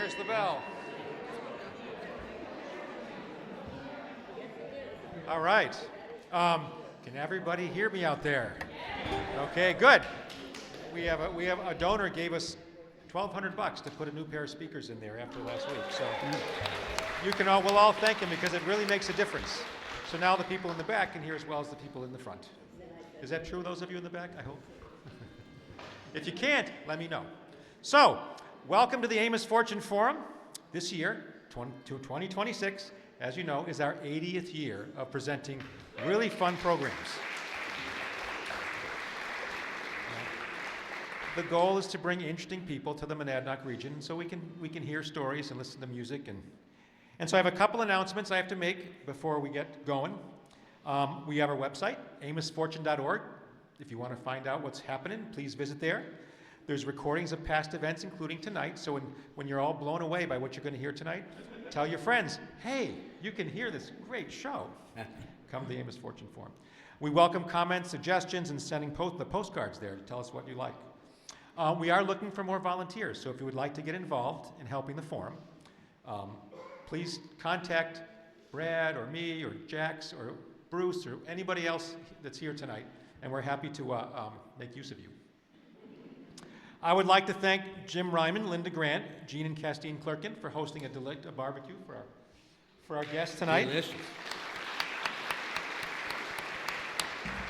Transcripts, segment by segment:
There's the bell. All right. Can everybody hear me out there? Okay, good. We have a donor gave us $1,200 to put a new pair of speakers in there after last week. So we'll all thank him because it really makes a difference. So now the people in the back can hear as well as the people in the front. Is that true, those of you in the back? I hope. If you can't, let me know. So, welcome to the Amos Fortune Forum. This year, 2026, as you know, is our 80th year of presenting really fun programs. The goal is to bring interesting people to the Monadnock region so we can hear stories and listen to music. And so I have a couple announcements I have to make before we get going. We have our website, amosfortune.org. If you want to find out what's happening, please visit there. There's recordings of past events, including tonight, so when you're all blown away by what you're going to hear tonight, tell your friends, hey, you can hear this great show. Come to the Amos Fortune Forum. We welcome comments, suggestions, and sending the postcards there to tell us what you like. We are looking for more volunteers, so if you would like to get involved in helping the forum, please contact Brad or me or Jax or Bruce or anybody else that's here tonight, and we're happy to make use of you. I would like to thank Jim Ryman, Linda Grant, Jean and Castine Clerkin for hosting a barbecue for our guests tonight. Delicious.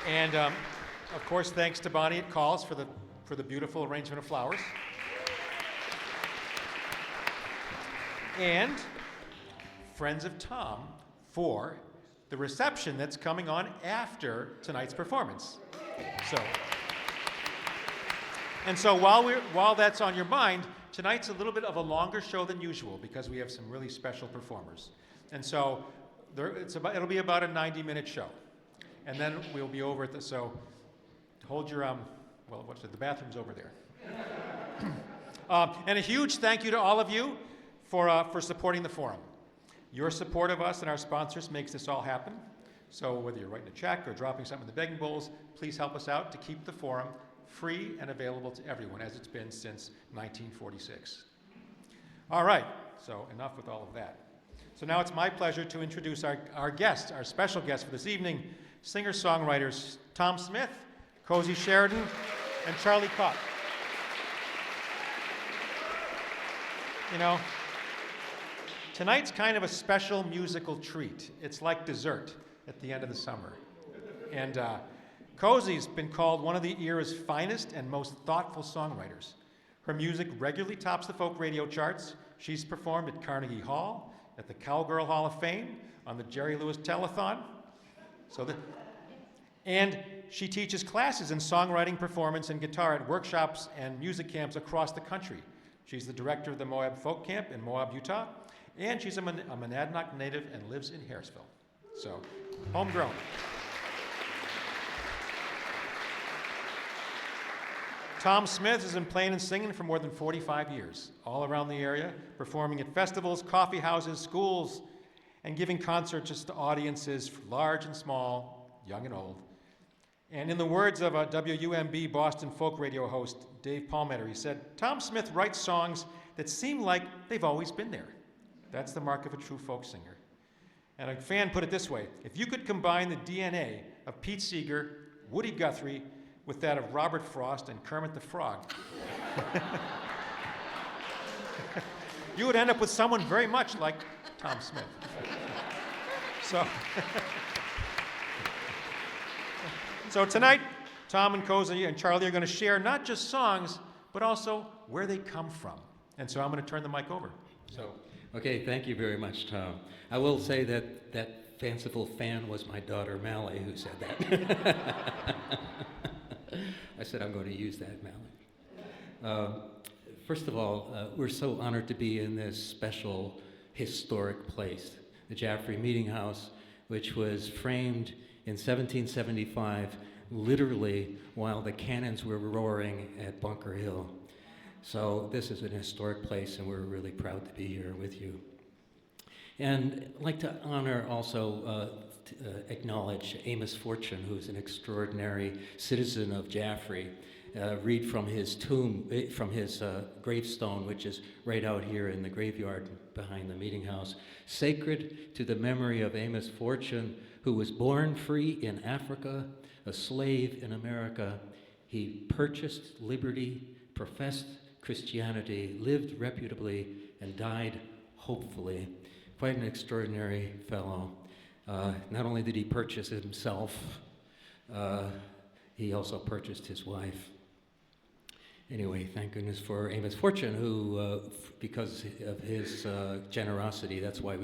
And of course, thanks to Bonnie at Calls for the beautiful arrangement of flowers. And Friends of Tom for the reception that's coming on after tonight's performance. So while that's on your mind, tonight's a little bit of a longer show than usual because we have some really special performers. And so it'll be about a 90-minute show. And then we'll be over at so hold your, the bathroom's over there. And a huge thank you to all of you for supporting the forum. Your support of us and our sponsors makes this all happen. So whether you're writing a check or dropping something in the begging bowls, please help us out to keep the forum free and available to everyone, as it's been since 1946. All right, so enough with all of that. So now it's my pleasure to introduce our guests, our special guests for this evening, singer-songwriters Tom Smith, Cosy Sheridan, and Charlie Kopp. You know, tonight's kind of a special musical treat. It's like dessert at the end of the summer. And Cosy's been called one of the era's finest and most thoughtful songwriters. Her music regularly tops the folk radio charts. She's performed at Carnegie Hall, at the Cowgirl Hall of Fame, on the Jerry Lewis Telethon. And she teaches classes in songwriting, performance, and guitar at workshops and music camps across the country. She's the director of the Moab Folk Camp in Moab, Utah, and she's a Monadnock native and lives in Harrisville. So, homegrown. Tom Smith has been playing and singing for more than 45 years, all around the area, performing at festivals, coffee houses, schools, and giving concerts to audiences large and small, young and old. And in the words of a WUMB Boston folk radio host, Dave Palmetter, he said, "Tom Smith writes songs that seem like they've always been there. That's the mark of a true folk singer." And a fan put it this way: if you could combine the DNA of Pete Seeger, Woody Guthrie, with that of Robert Frost and Kermit the Frog, you would end up with someone very much like Tom Smith. So tonight, Tom and Cosy and Charlie are going to share not just songs, but also where they come from. And so I'm going to turn the mic over. Okay, thank you very much, Tom. I will say that fanciful fan was my daughter, Mally, who said that. I said I'm going to use that, Mally. First of all, we're so honored to be in this special historic place, the Jaffrey Meeting House, which was framed in 1775, literally while the cannons were roaring at Bunker Hill. So this is an historic place, and we're really proud to be here with you. And I'd like to honor also, acknowledge Amos Fortune, who's an extraordinary citizen of Jaffrey. read from his tomb, from his gravestone, which is right out here in the graveyard behind the meeting house. Sacred to the memory of Amos Fortune, who was born free in Africa, a slave in America. He purchased liberty, professed Christianity, lived reputably, and died hopefully. Quite an extraordinary fellow. Not only did he purchase himself, he also purchased his wife. Anyway, thank goodness for Amos Fortune, who, because of his generosity, that's why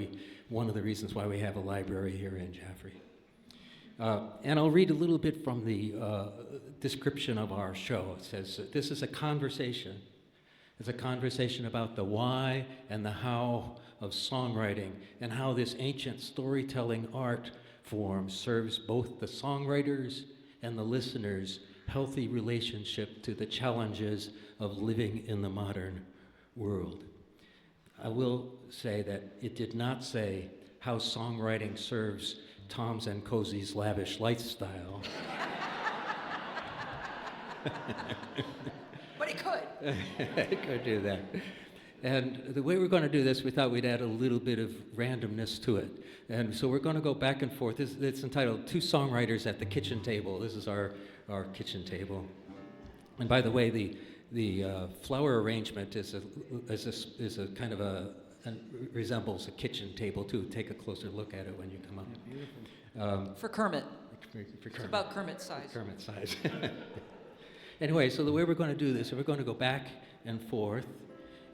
one of the reasons why we have a library here in Jaffrey. And I'll read a little bit from the description of our show. It says, this is a conversation. It's a conversation about the why and the how of songwriting, and how this ancient storytelling art form serves both the songwriters and the listeners' healthy relationship to the challenges of living in the modern world. I will say that it did not say how songwriting serves Tom's and Cozy's lavish lifestyle. But it could. It could do that. And the way we're going to do this, we thought we'd add a little bit of randomness to it. And so we're going to go back and forth. It's entitled Two Songwriters at the Kitchen Table. This is our kitchen table. And by the way, the flower arrangement is a kind of resembles a kitchen table too. Take a closer look at it when you come up. Yeah, beautiful. For Kermit. For Kermit. It's about Kermit size. Kermit size. Anyway, so the way we're going to do this, we're going to go back and forth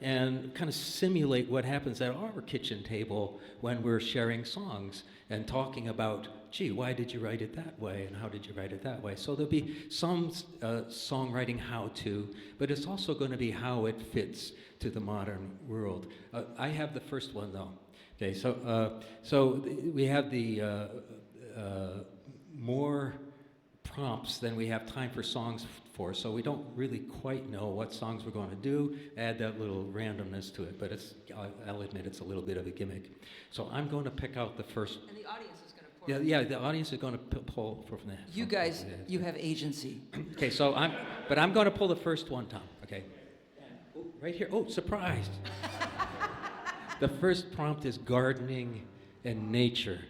and kind of simulate what happens at our kitchen table when we're sharing songs and talking about, gee, why did you write it that way and how did you write it that way? So there'll be some songwriting how-to, but it's also going to be how it fits to the modern world. I have the first one though. Okay, so we have the more prompts than we have time for songs for, so we don't really quite know what songs we're going to do. Add that little randomness to it, but I'll admit it's a little bit of a gimmick. So I'm going to pick out the first. And the audience is going to pour. Yeah, the audience is going to pull from there. You guys, you have agency. Okay, so I'm going to pull the first one, Tom. Okay, right here. Oh, surprised! The first prompt is gardening and nature.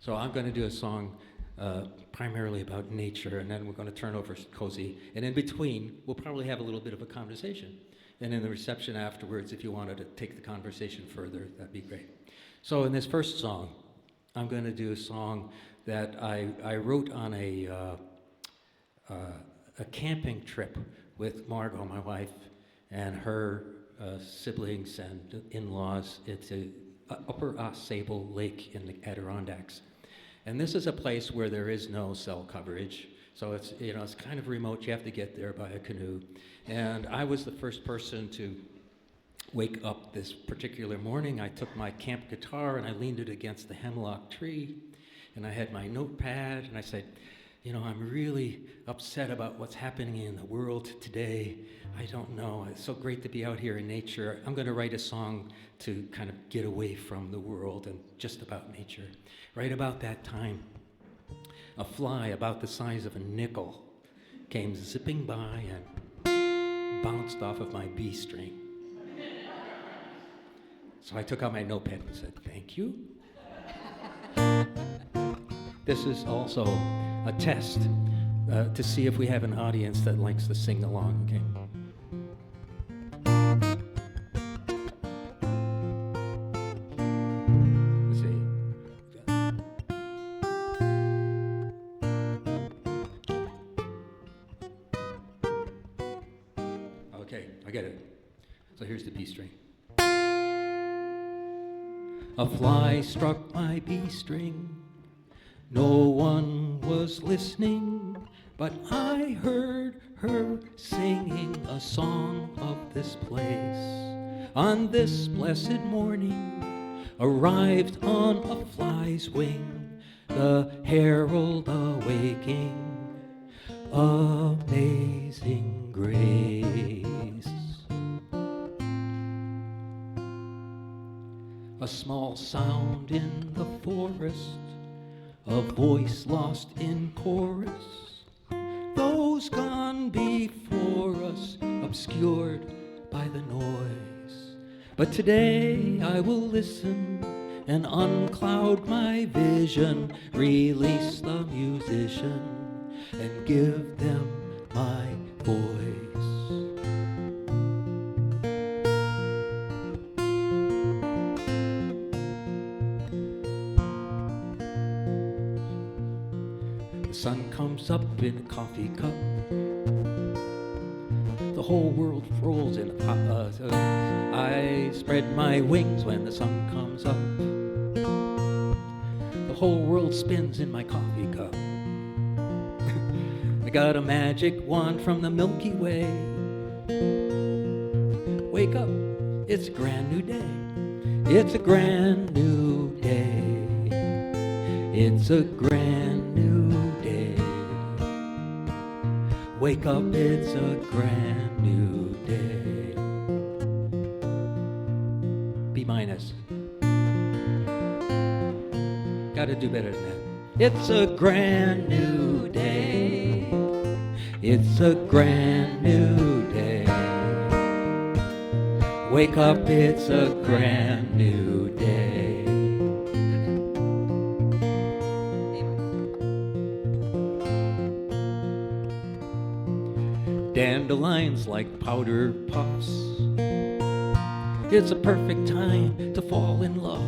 So I'm going to do a song primarily about nature, and then we're going to turn over to Cozy. And in between, we'll probably have a little bit of a conversation. And in the reception afterwards, if you wanted to take the conversation further, that'd be great. So in this first song, I'm going to do a song that I wrote on a camping trip with Margot, my wife, and her siblings and in-laws. It's a Upper Ausable Lake in the Adirondacks. And this is a place where there is no cell coverage. So it's, it's kind of remote. You have to get there by a canoe. And I was the first person to wake up this particular morning. I took my camp guitar and I leaned it against the hemlock tree. And I had my notepad and I said, I'm really upset about what's happening in the world today. I don't know. It's so great to be out here in nature. I'm going to write a song to kind of get away from the world and just about nature. Right about that time, a fly about the size of a nickel came zipping by and bounced off of my B string. So I took out my notepad and said, thank you. This is also a test to see if we have an audience that likes to sing along, okay? Let's see. Okay, I get it. So here's the B string. A fly struck my B string. No one was listening, but I heard her singing a song of this place. On this blessed morning, arrived on a fly's wing, the herald awaking, amazing grace. A small sound in the forest, a voice lost in chorus. Those gone before us, obscured by the noise. But today I will listen and uncloud my vision, release the musician and give them my voice. The sun comes up in a coffee cup. The whole world rolls in a pot. I spread my wings when the sun comes up. The whole world spins in my coffee cup. I got a magic wand from the Milky Way. Wake up, it's a brand new day. It's a brand new day. It's a brand new day. Wake up, it's a brand new day. B minus. Gotta do better than that. It's a brand new day. It's a brand new day. Wake up, it's a brand new day. Dandelions like powder puffs. It's a perfect time to fall in love.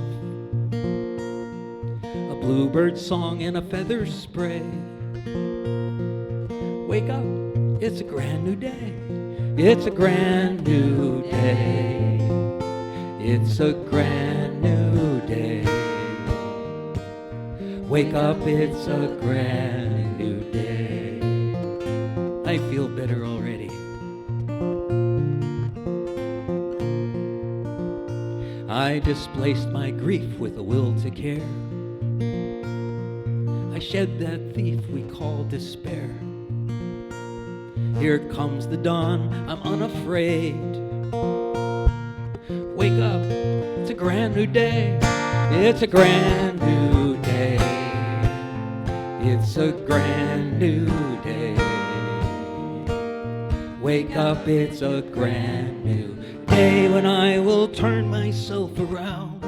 A bluebird song and a feather spray. Wake up, it's a brand new day. It's a brand new day. It's a brand new day. Wake up, it's a brand new day. I feel better already. I displaced my grief with a will to care. I shed that thief we call despair. Here comes the dawn, I'm unafraid. Wake up, it's a brand new day. It's a brand new day. It's a brand new day. Wake up, it's a brand new day when I will turn myself around.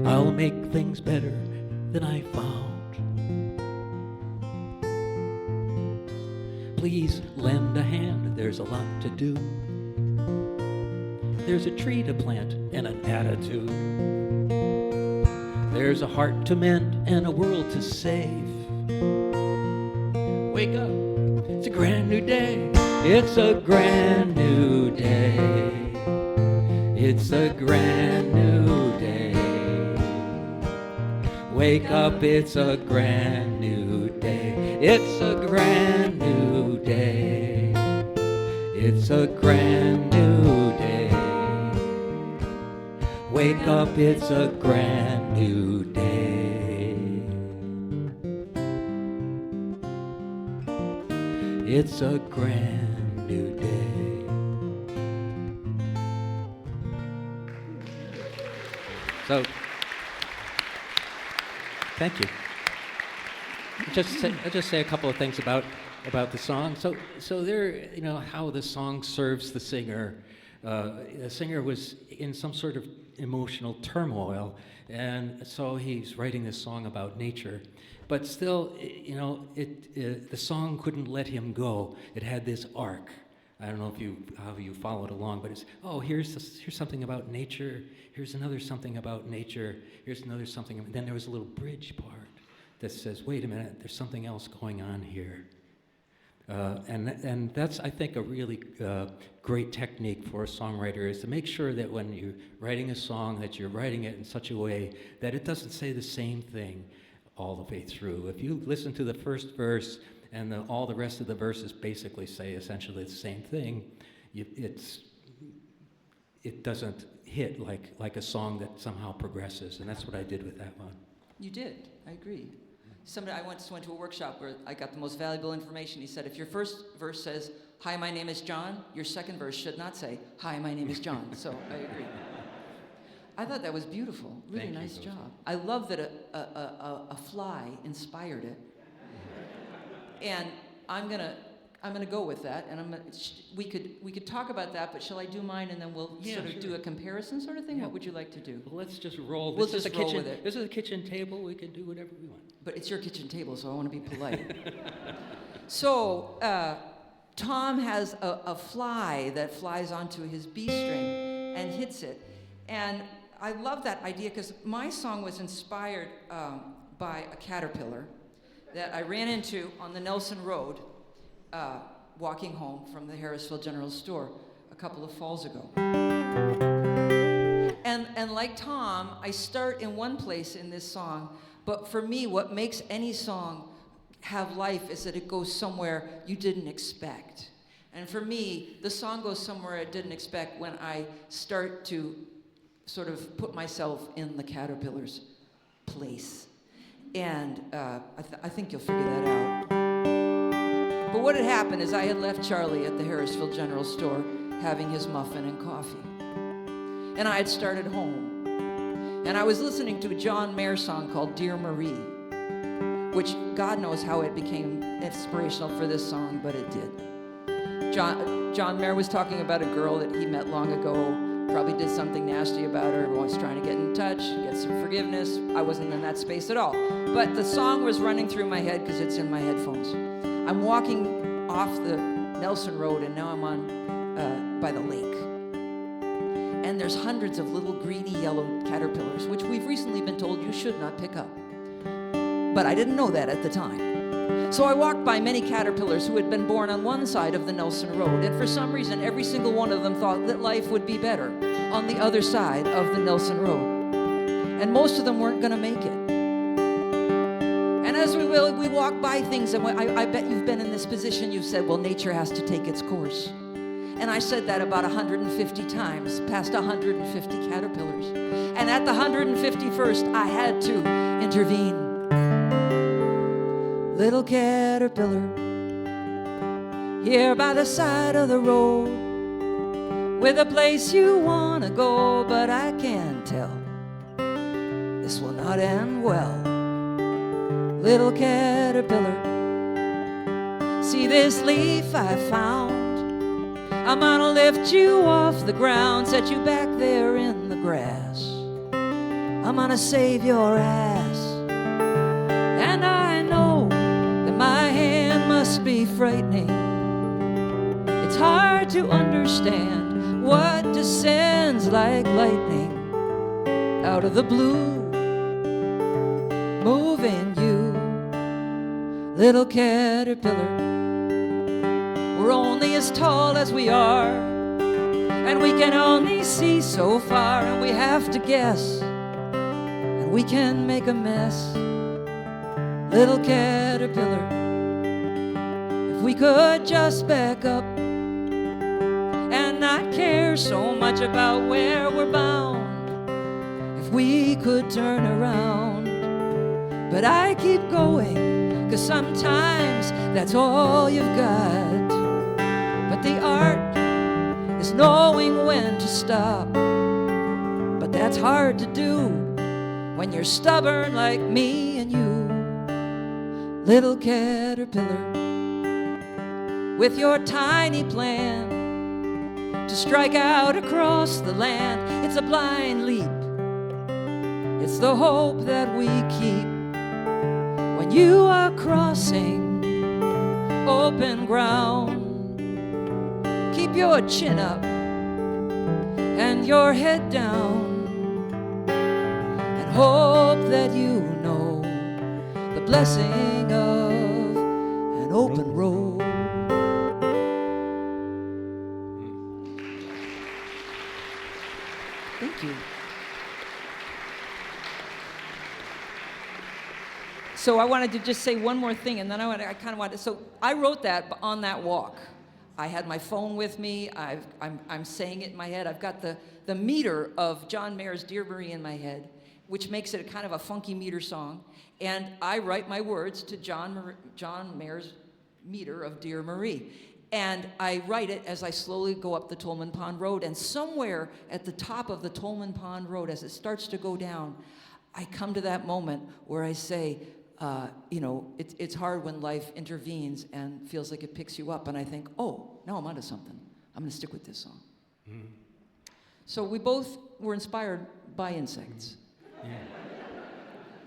I'll make things better than I found. Please lend a hand, there's a lot to do. There's a tree to plant and an attitude. There's a heart to mend and a world to save. Wake up, it's a brand new day. It's a brand new day. It's a brand new day. Wake up, it's a brand new day. It's a brand new day. It's a brand new day. Wake up, it's a brand new day. It's a brand new day. So, thank you. I'll just say a couple of things about the song. So there, you know, how the song serves the singer. The singer was in some sort of emotional turmoil, and so he's writing this song about nature. But still, you know, the song couldn't let him go. It had this arc. I don't know how you followed along, but it's, oh, here's something about nature. Here's another something about nature. Here's another something. And then there was a little bridge part that says, wait a minute, there's something else going on here. And that's, I think, a really great technique for a songwriter, is to make sure that when you're writing a song, that you're writing it in such a way that it doesn't say the same thing all the way through. If you listen to the first verse and all the rest of the verses basically say essentially the same thing, it doesn't hit like a song that somehow progresses, and that's what I did with that one. You did. I agree. I once went to a workshop where I got the most valuable information. He said, if your first verse says, "Hi, my name is John," your second verse should not say, "Hi, my name is John." So I agree. I thought that was beautiful. Really Thank you, nice Cosy. job. I love that a fly inspired it. And I'm gonna go with that, and we could talk about that, but shall I do mine and then we'll Yeah, sort of sure. do a comparison sort of thing? Yeah. What would you like to do? Well, let's just roll. We'll This is just a roll kitchen, with it. This is a kitchen table. We can do whatever we want. But it's your kitchen table, so I want to be polite. So Tom has a fly that flies onto his B string and hits it, and I love that idea because my song was inspired by a caterpillar that I ran into on the Nelson Road walking home from the Harrisville General Store a couple of falls ago. And like Tom, I start in one place in this song, but for me, what makes any song have life is that it goes somewhere you didn't expect. And for me, the song goes somewhere I didn't expect when I start to sort of put myself in the caterpillar's place. And I think you'll figure that out. But what had happened is I had left Charlie at the Harrisville General Store having his muffin and coffee. And I had started home. And I was listening to a John Mayer song called Dear Marie, which God knows how it became inspirational for this song, but it did. John Mayer was talking about a girl that he met long ago, probably did something nasty about her, was trying to get in touch, get some forgiveness. I wasn't in that space at all. But the song was running through my head because it's in my headphones. I'm walking off the Nelson Road, and now I'm on by the lake. And there's hundreds of little greeny yellow caterpillars, which we've recently been told you should not pick up. But I didn't know that at the time. So I walked by many caterpillars who had been born on one side of the Nelson Road, and for some reason, every single one of them thought that life would be better on the other side of the Nelson Road. And most of them weren't going to make it. And as we walk by things, and I bet you've been in this position, you've said, well, nature has to take its course. And I said that about 150 times, past 150 caterpillars. And at the 151st, I had to intervene. Little caterpillar, here by the side of the road, with a place you want to go, but I can tell this will not end well. Little caterpillar, see this leaf I found? I'm gonna lift you off the ground, set you back there in the grass. I'm gonna save your ass. And I know that my hand must be frightening. It's hard to understand what descends like lightning out of the blue, moving you, little caterpillar. We're only as tall as we are, and we can only see so far, and we have to guess, and we can make a mess. Little caterpillar, if we could just back up and not care so much about where we're bound, if we could turn around. But I keep going, 'cause sometimes that's all you've got. But the art is knowing when to stop. But that's hard to do when you're stubborn like me and you. Little caterpillar, with your tiny plan to strike out across the land, it's a blind leap. It's the hope that we keep when you are crossing open ground. Keep your chin up and your head down, and hope that you know the blessing of an open road. Thank you. So I wanted to just say one more thing, and then I kind of wanted to, so I wrote that on that walk. I had my phone with me. I'm saying it in my head. I've got the meter of John Mayer's Dear Marie in my head, which makes it a kind of a funky meter song. And I write my words to John Mayer's meter of Dear Marie. And I write it as I slowly go up the Tolman Pond Road, and somewhere at the top of the Tolman Pond Road, as it starts to go down, I come to that moment where I say, it's hard when life intervenes and feels like it picks you up, and I think, oh, now I'm onto something. I'm going to stick with this song. Mm-hmm. So we both were inspired by insects. Yeah.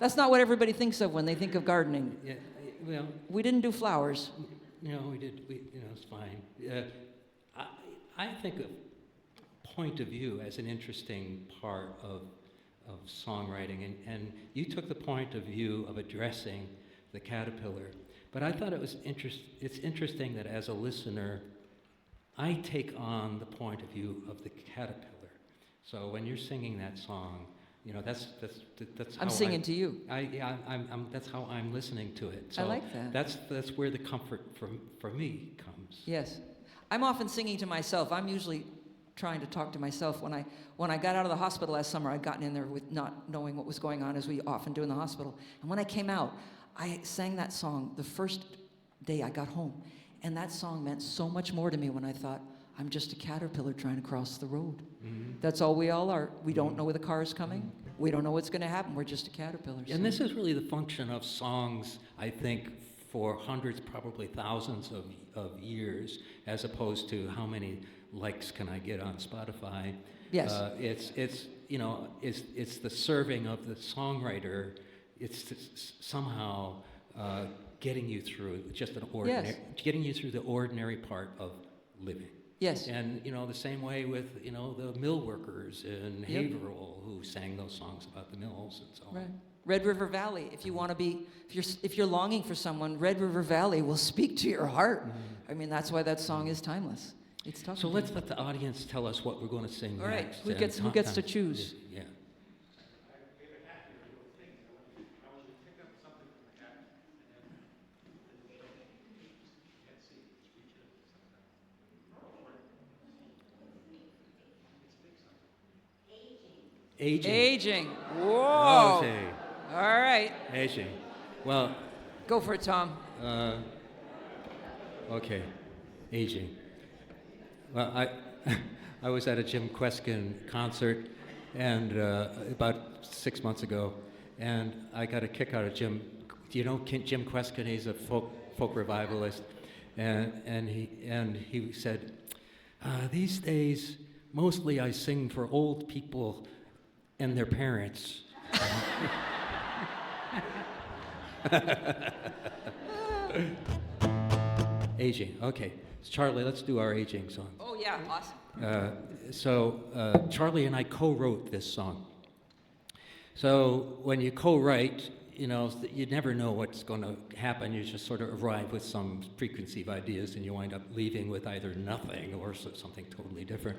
That's not what everybody thinks of when they think of gardening. Yeah, well, we didn't do flowers. No, we did. It's fine. I think of point of view as an interesting part of songwriting, and you took the point of view of addressing the caterpillar. But I thought it's interesting that as a listener, I take on the point of view of the caterpillar. So when you're singing that song, that's how I'm singing to you. That's how I'm listening to it. So I like that. That's where the comfort for me comes. Yes, I'm often singing to myself. I'm usually trying to talk to myself. When I got out of the hospital last summer, I'd gotten in there with not knowing what was going on, as we often do in the hospital. And when I came out, I sang that song the first day I got home, and that song meant so much more to me when I thought, I'm just a caterpillar trying to cross the road. Mm-hmm. That's all we all are. We don't know where the car is coming. We don't know what's going to happen. We're just a caterpillar. And this is really the function of songs, I think, for hundreds, probably thousands of years, as opposed to how many likes can I get on Spotify. Yes. It's the serving of the songwriter. It's somehow getting you through just an ordinary, getting you through the ordinary part of living. Yes. And, the same way with, the mill workers in Haverhill who sang those songs about the mills and so on. Right. Red River Valley, if you want to be, if you're longing for someone, Red River Valley will speak to your heart. Mm-hmm. I mean, that's why that song is timeless. It's tough. So let's let the audience tell us what we're going to sing next. All right, who gets to choose? Yeah. Aging. Whoa. Okay. All right. Aging. Well. Go for it, Tom. Okay. Aging. Well, I was at a Jim Kweskin concert, and about 6 months ago, and I got a kick out of Jim. Do you know Jim Kweskin? He's a folk revivalist, and he said, these days mostly I sing for old people and their parents. Aging. Okay. Charlie, let's do our aging song. Oh, yeah. Awesome. So Charlie and I co-wrote this song. So when you co-write, you never know what's going to happen. You just sort of arrive with some preconceived ideas, and you wind up leaving with either nothing or something totally different.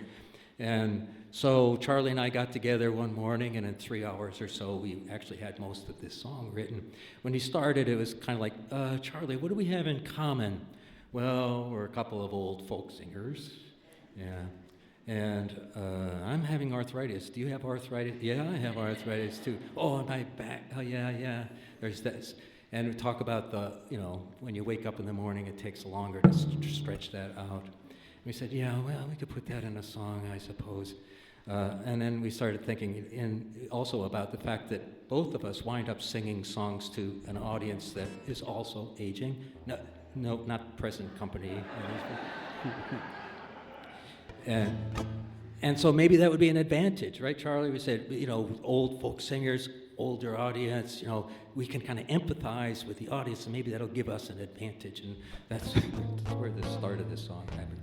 And so Charlie and I got together one morning, and in 3 hours or so, we actually had most of this song written. When he started, it was kind of like, Charlie, what do we have in common? Well, we're a couple of old folk singers. Yeah. And I'm having arthritis. Do you have arthritis? Yeah, I have arthritis too. Oh, my back. Oh, yeah. There's this. And we talk about when you wake up in the morning, it takes longer to stretch that out. We said, yeah, well, we could put that in a song, I suppose. And then we started thinking also about the fact that both of us wind up singing songs to an audience that is also aging. No, not present company. And so maybe that would be an advantage, right, Charlie? We said, old folk singers, older audience, we can kind of empathize with the audience, and maybe that'll give us an advantage. And that's where the start of this song happened.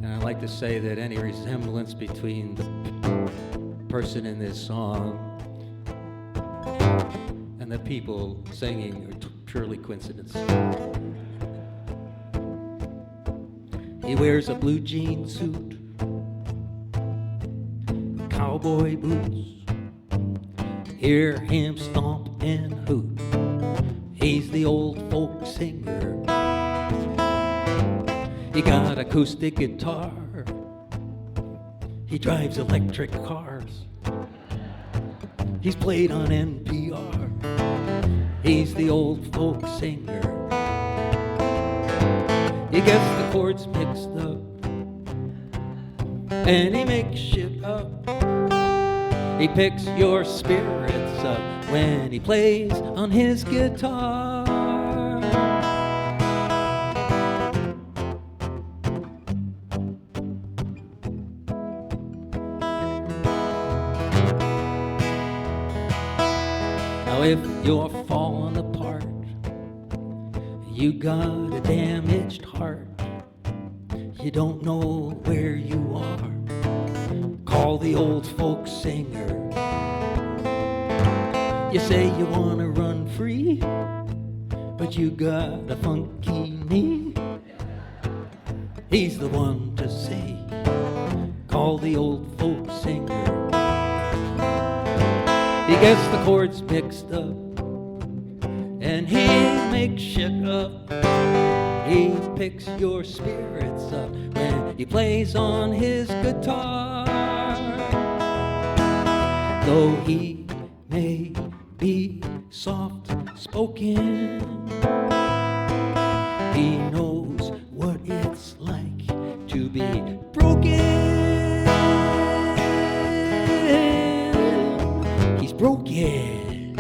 And I like to say that any resemblance between the person in this song and the people singing are purely coincidence. He wears a blue jean suit, cowboy boots, hear him stomp and hoot. He's the old folk singer. He got acoustic guitar. He drives electric cars. He's played on NPR. He's the old folk singer. He gets the chords mixed up and he makes shit up. He picks your spirits up when he plays on his guitar. Now if you're falling apart, you got a damaged heart, you don't know where you are, call the old folk singer. You say you wanna run free, but you got a funky knee. He's the one to see, call the old folk singer. He gets the chords mixed up and he makes shit up. He picks your spirits up when he plays on his guitar. Though he may be soft-spoken, he knows what it's like to be broken. He's broken,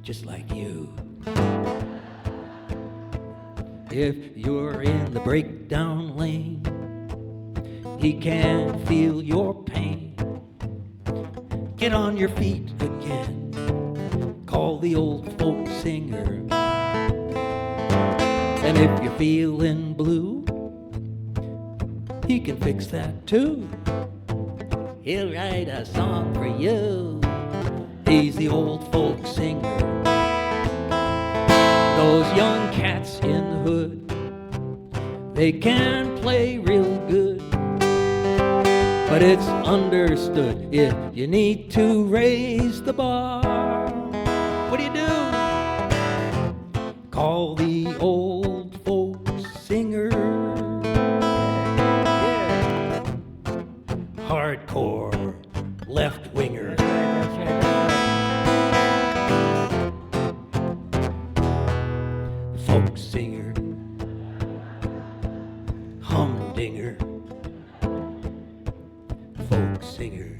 just like you. If you're in the breakdown lane, he can feel your pain. Get on your feet again, call the old folk singer. And if you're feeling blue, he can fix that too. He'll write a song for you. He's the old folk singer. Those young cats in the hood, they can play real good, but it's understood if you need to raise the bar. What do you do? Call the old folk singer. Yeah. Hardcore left winger. Folk singer. Humdinger. Folk singer.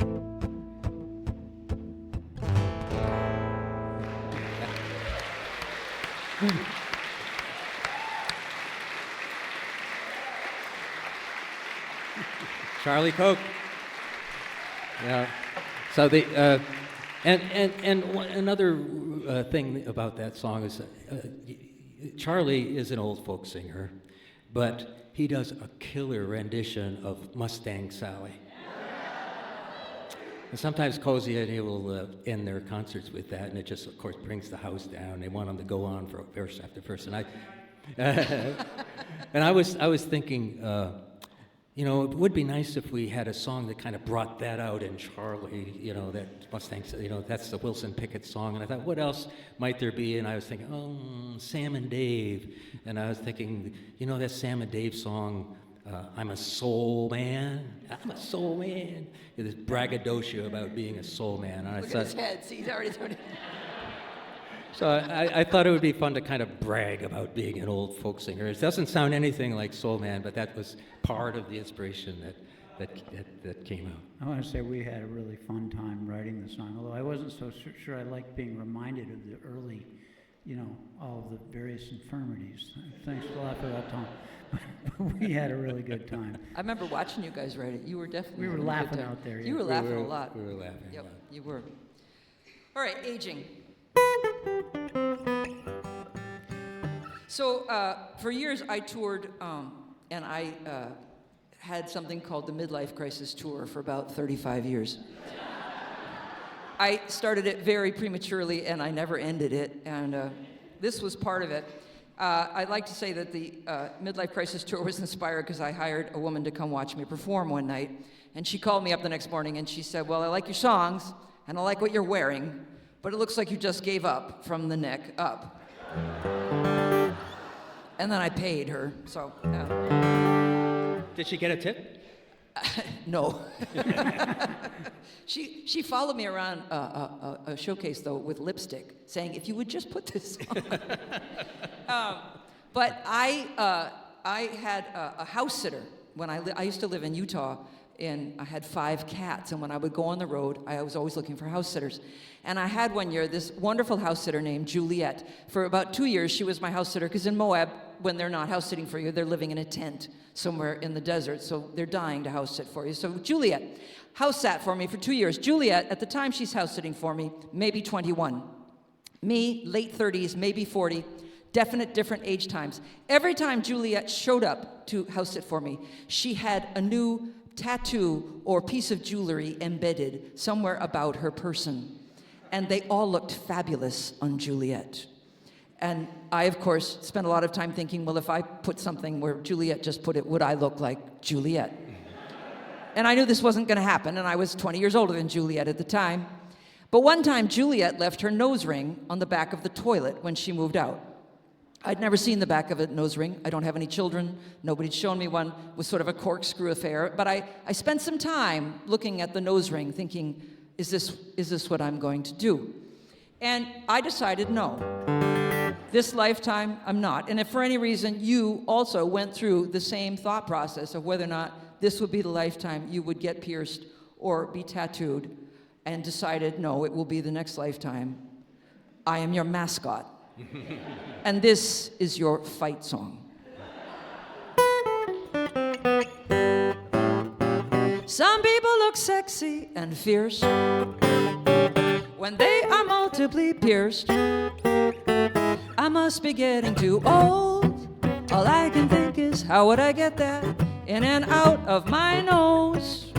Charlie Coke. Yeah. So the another thing about that song is Charlie is an old folk singer, but he does a killer rendition of Mustang Sally. And sometimes Cosy and he will end their concerts with that, and it just, of course, brings the house down. They want them to go on for verse after verse, and I was thinking, you know, it would be nice if we had a song that kind of brought that out in Charlie. You know, that Mustang, you know, that's the Wilson Pickett song. And I thought, what else might there be? And I was thinking, oh, Sam and Dave. And I was thinking, you know, that Sam and Dave song. I'm a soul man. I'm a soul man. This braggadocio about being a soul man. And Look at his head. See, he's already doing it. So I thought it would be fun to kind of brag about being an old folk singer. It doesn't sound anything like Soul Man, but that was part of the inspiration that came out. I want to say we had a really fun time writing the song, although I wasn't so sure I liked being reminded of the early, you know, all of the various infirmities. Thanks a lot for that, Tom. We had a really good time. I remember watching you guys write it. You were definitely We were having a good laughing time. out there. You were laughing a lot. We were laughing a lot. You were. All right, aging. So for years I toured, and I had something called the Midlife Crisis Tour for about 35 years. I started it very prematurely, and I never ended it, and this was part of it. I'd like to say that the Midlife Crisis Tour was inspired because I hired a woman to come watch me perform one night, and she called me up the next morning, and she said, well, I like your songs, and I like what you're wearing, but it looks like you just gave up from the neck up. And then I paid her, so. Did she get a tip? No. She followed me around a showcase, though, with lipstick, saying, if you would just put this on. But I had a house sitter. When I used to live in Utah, and I had 5 cats, and when I would go on the road, I was always looking for house sitters. And I had one year this wonderful house sitter named Juliet. For about 2 years, she was my house sitter, because in Moab, when they're not house sitting for you, they're living in a tent somewhere in the desert, so they're dying to house sit for you. So Juliet house sat for me for 2 years. Juliet, at the time she's house sitting for me, maybe 21. Me, late 30s, maybe 40. Definite different age times. Every time Juliet showed up to house sit for me, she had a new tattoo or piece of jewelry embedded somewhere about her person. And they all looked fabulous on Juliet. And I, of course, spent a lot of time thinking, well, if I put something where Juliet just put it, would I look like Juliet? And I knew this wasn't going to happen, and I was 20 years older than Juliet at the time. But one time, Juliet left her nose ring on the back of the toilet when she moved out. I'd never seen the back of a nose ring. I don't have any children. Nobody'd shown me one. It was sort of a corkscrew affair. But I spent some time looking at the nose ring, thinking, is this what I'm going to do? And I decided no. This lifetime, I'm not. And if for any reason you also went through the same thought process of whether or not this would be the lifetime you would get pierced or be tattooed, and decided, no, it will be the next lifetime, I am your mascot. And this is your fight song. Some people look sexy and fierce when they are multiply pierced. I must be getting too old. All I can think is, how would I get that in and out of my nose?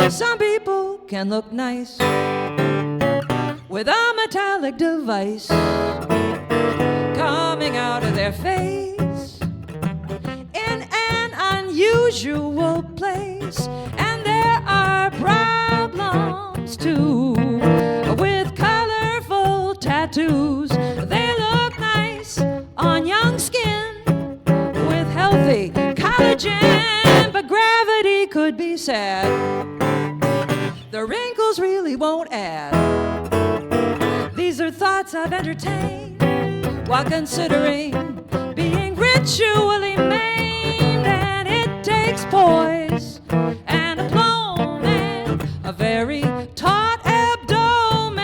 Some people can look nice with a metallic device coming out of their face in an unusual place. And there are problems too with colorful tattoos. They look nice on young skin with healthy collagen, but gravity could be sad. The wrinkles really won't add. These are thoughts I've entertained while considering being ritually maimed. And it takes poise and aplomb and a very taut abdomen.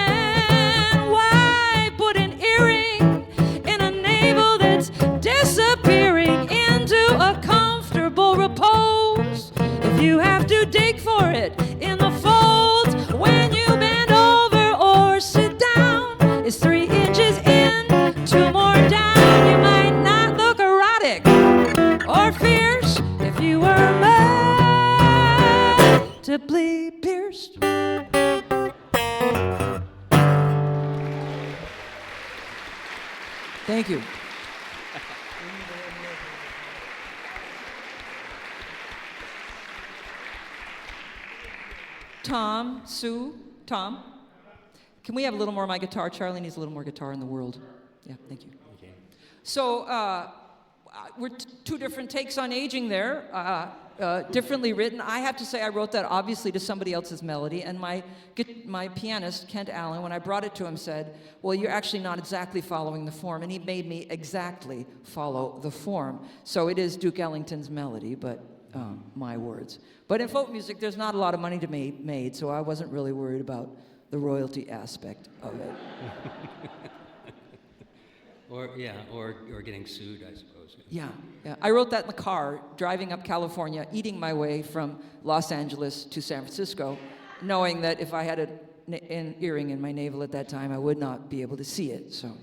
Why put an earring in a navel that's disappearing into a comfortable repose? If you have to dig for it in the folds when you bend over or sit down, it's 3 inches in, 2 more down. You might not look erotic or fierce if you were multiply pierced. Thank you. Tom, Sue, Tom, can we have a little more of my guitar? Charlie needs a little more guitar in the world. Yeah, thank you. Okay. So we're 2 different takes on aging there, differently written. I have to say I wrote that obviously to somebody else's melody, and my pianist, Kent Allen, when I brought it to him, said, well, you're actually not exactly following the form, and he made me exactly follow the form. So it is Duke Ellington's melody, but my words. But in folk music, there's not a lot of money to be made, so I wasn't really worried about the royalty aspect of it. Or getting sued, I suppose. Yeah. I wrote that in the car, driving up California, eating my way from Los Angeles to San Francisco, knowing that if I had an earring in my navel at that time, I would not be able to see it. So,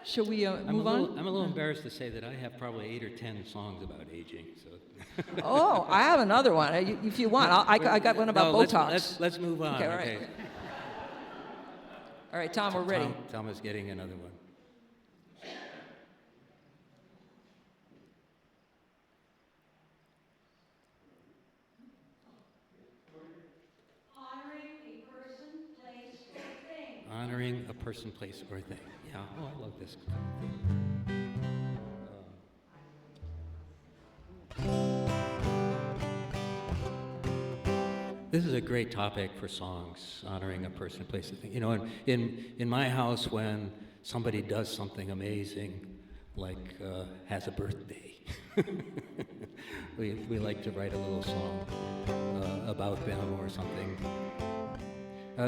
shall we move on? I'm a little embarrassed to say that I have probably 8 or 10 songs about aging. So. Oh, I have another one. If you want, I got one about Botox. Let's move on. Okay, all right. Okay. All right, Tom, we're ready. Tom is getting another one. Honoring a person, place, or thing. Honoring a person, place, or thing. Yeah. Oh, I love this. great topic for songs, honoring a person, place, and thing. You know, in my house, when somebody does something amazing, like has a birthday, we like to write a little song about them or something.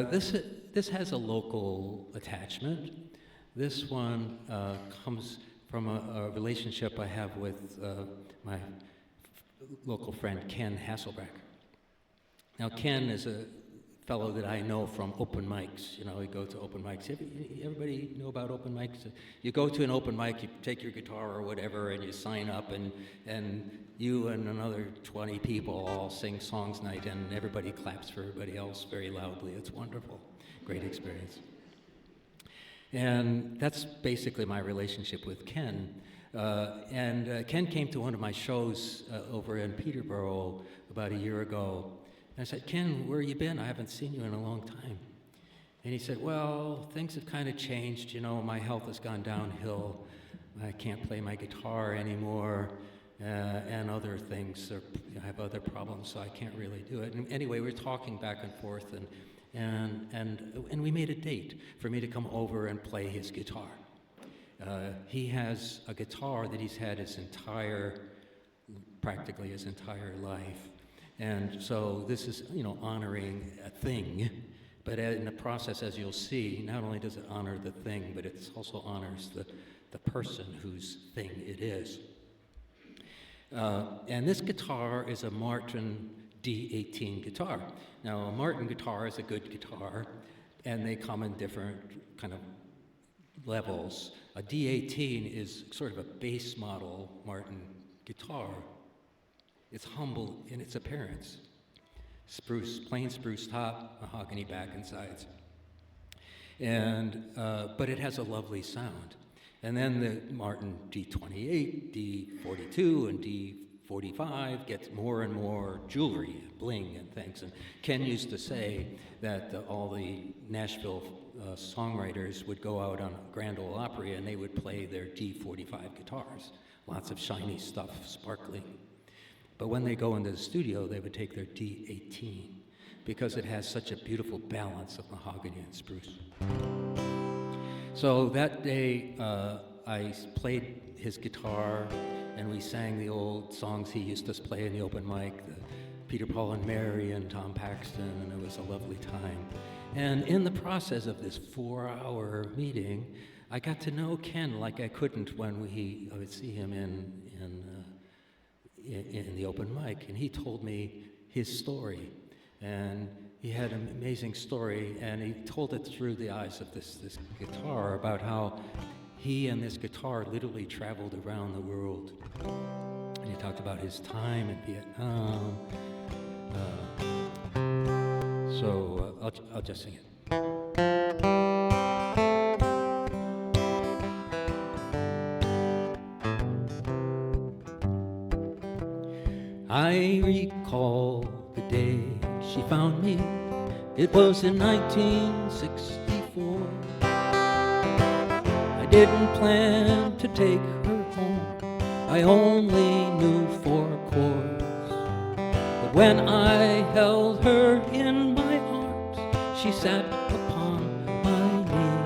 This has a local attachment. This one comes from a relationship I have with my local friend Ken Hasselbeck. Now, Ken is a fellow that I know from open mics. You know, we go to open mics. Everybody know about open mics? You go to an open mic, you take your guitar or whatever, and you sign up, and you and another 20 people all sing songs night, and everybody claps for everybody else very loudly. It's wonderful. Great experience. And that's basically my relationship with Ken. Ken came to one of my shows over in Peterborough about a year ago. And I said, Ken, where you been? I haven't seen you in a long time. And he said, well, things have kind of changed. You know, my health has gone downhill. I can't play my guitar anymore, and other things. I have other problems, so I can't really do it. And anyway, we were talking back and forth, and we made a date for me to come over and play his guitar. He has a guitar that he's had practically his entire life. And so this is, you know, honoring a thing, but in the process, as you'll see, not only does it honor the thing, but it also honors the person whose thing it is. And this guitar is a Martin D18 guitar. Now, a Martin guitar is a good guitar, and they come in different kind of levels. A D18 is sort of a base model Martin guitar. It's humble in its appearance. Spruce, plain spruce top, mahogany back and sides. But it has a lovely sound. And then the Martin D28, D42, and D45 gets more and more jewelry, bling and things. And Ken used to say that all the Nashville songwriters would go out on Grand Ole Opry and they would play their D45 guitars. Lots of shiny stuff, sparkling. But when they go into the studio, they would take their D18 because it has such a beautiful balance of mahogany and spruce. So that day, I played his guitar, and we sang the old songs he used to play in the open mic, the Peter, Paul, and Mary, and Tom Paxton, and it was a lovely time. And in the process of this 4-hour meeting, I got to know Ken like I couldn't when I would see him in the open mic, and he told me his story, and he had an amazing story, and he told it through the eyes of this guitar about how he and this guitar literally traveled around the world, and he talked about his time in Vietnam. So I'll just sing it. I recall the day she found me. It was in 1964. I didn't plan to take her home. I only knew 4 chords. But when I held her in my arms, she sat upon my knee.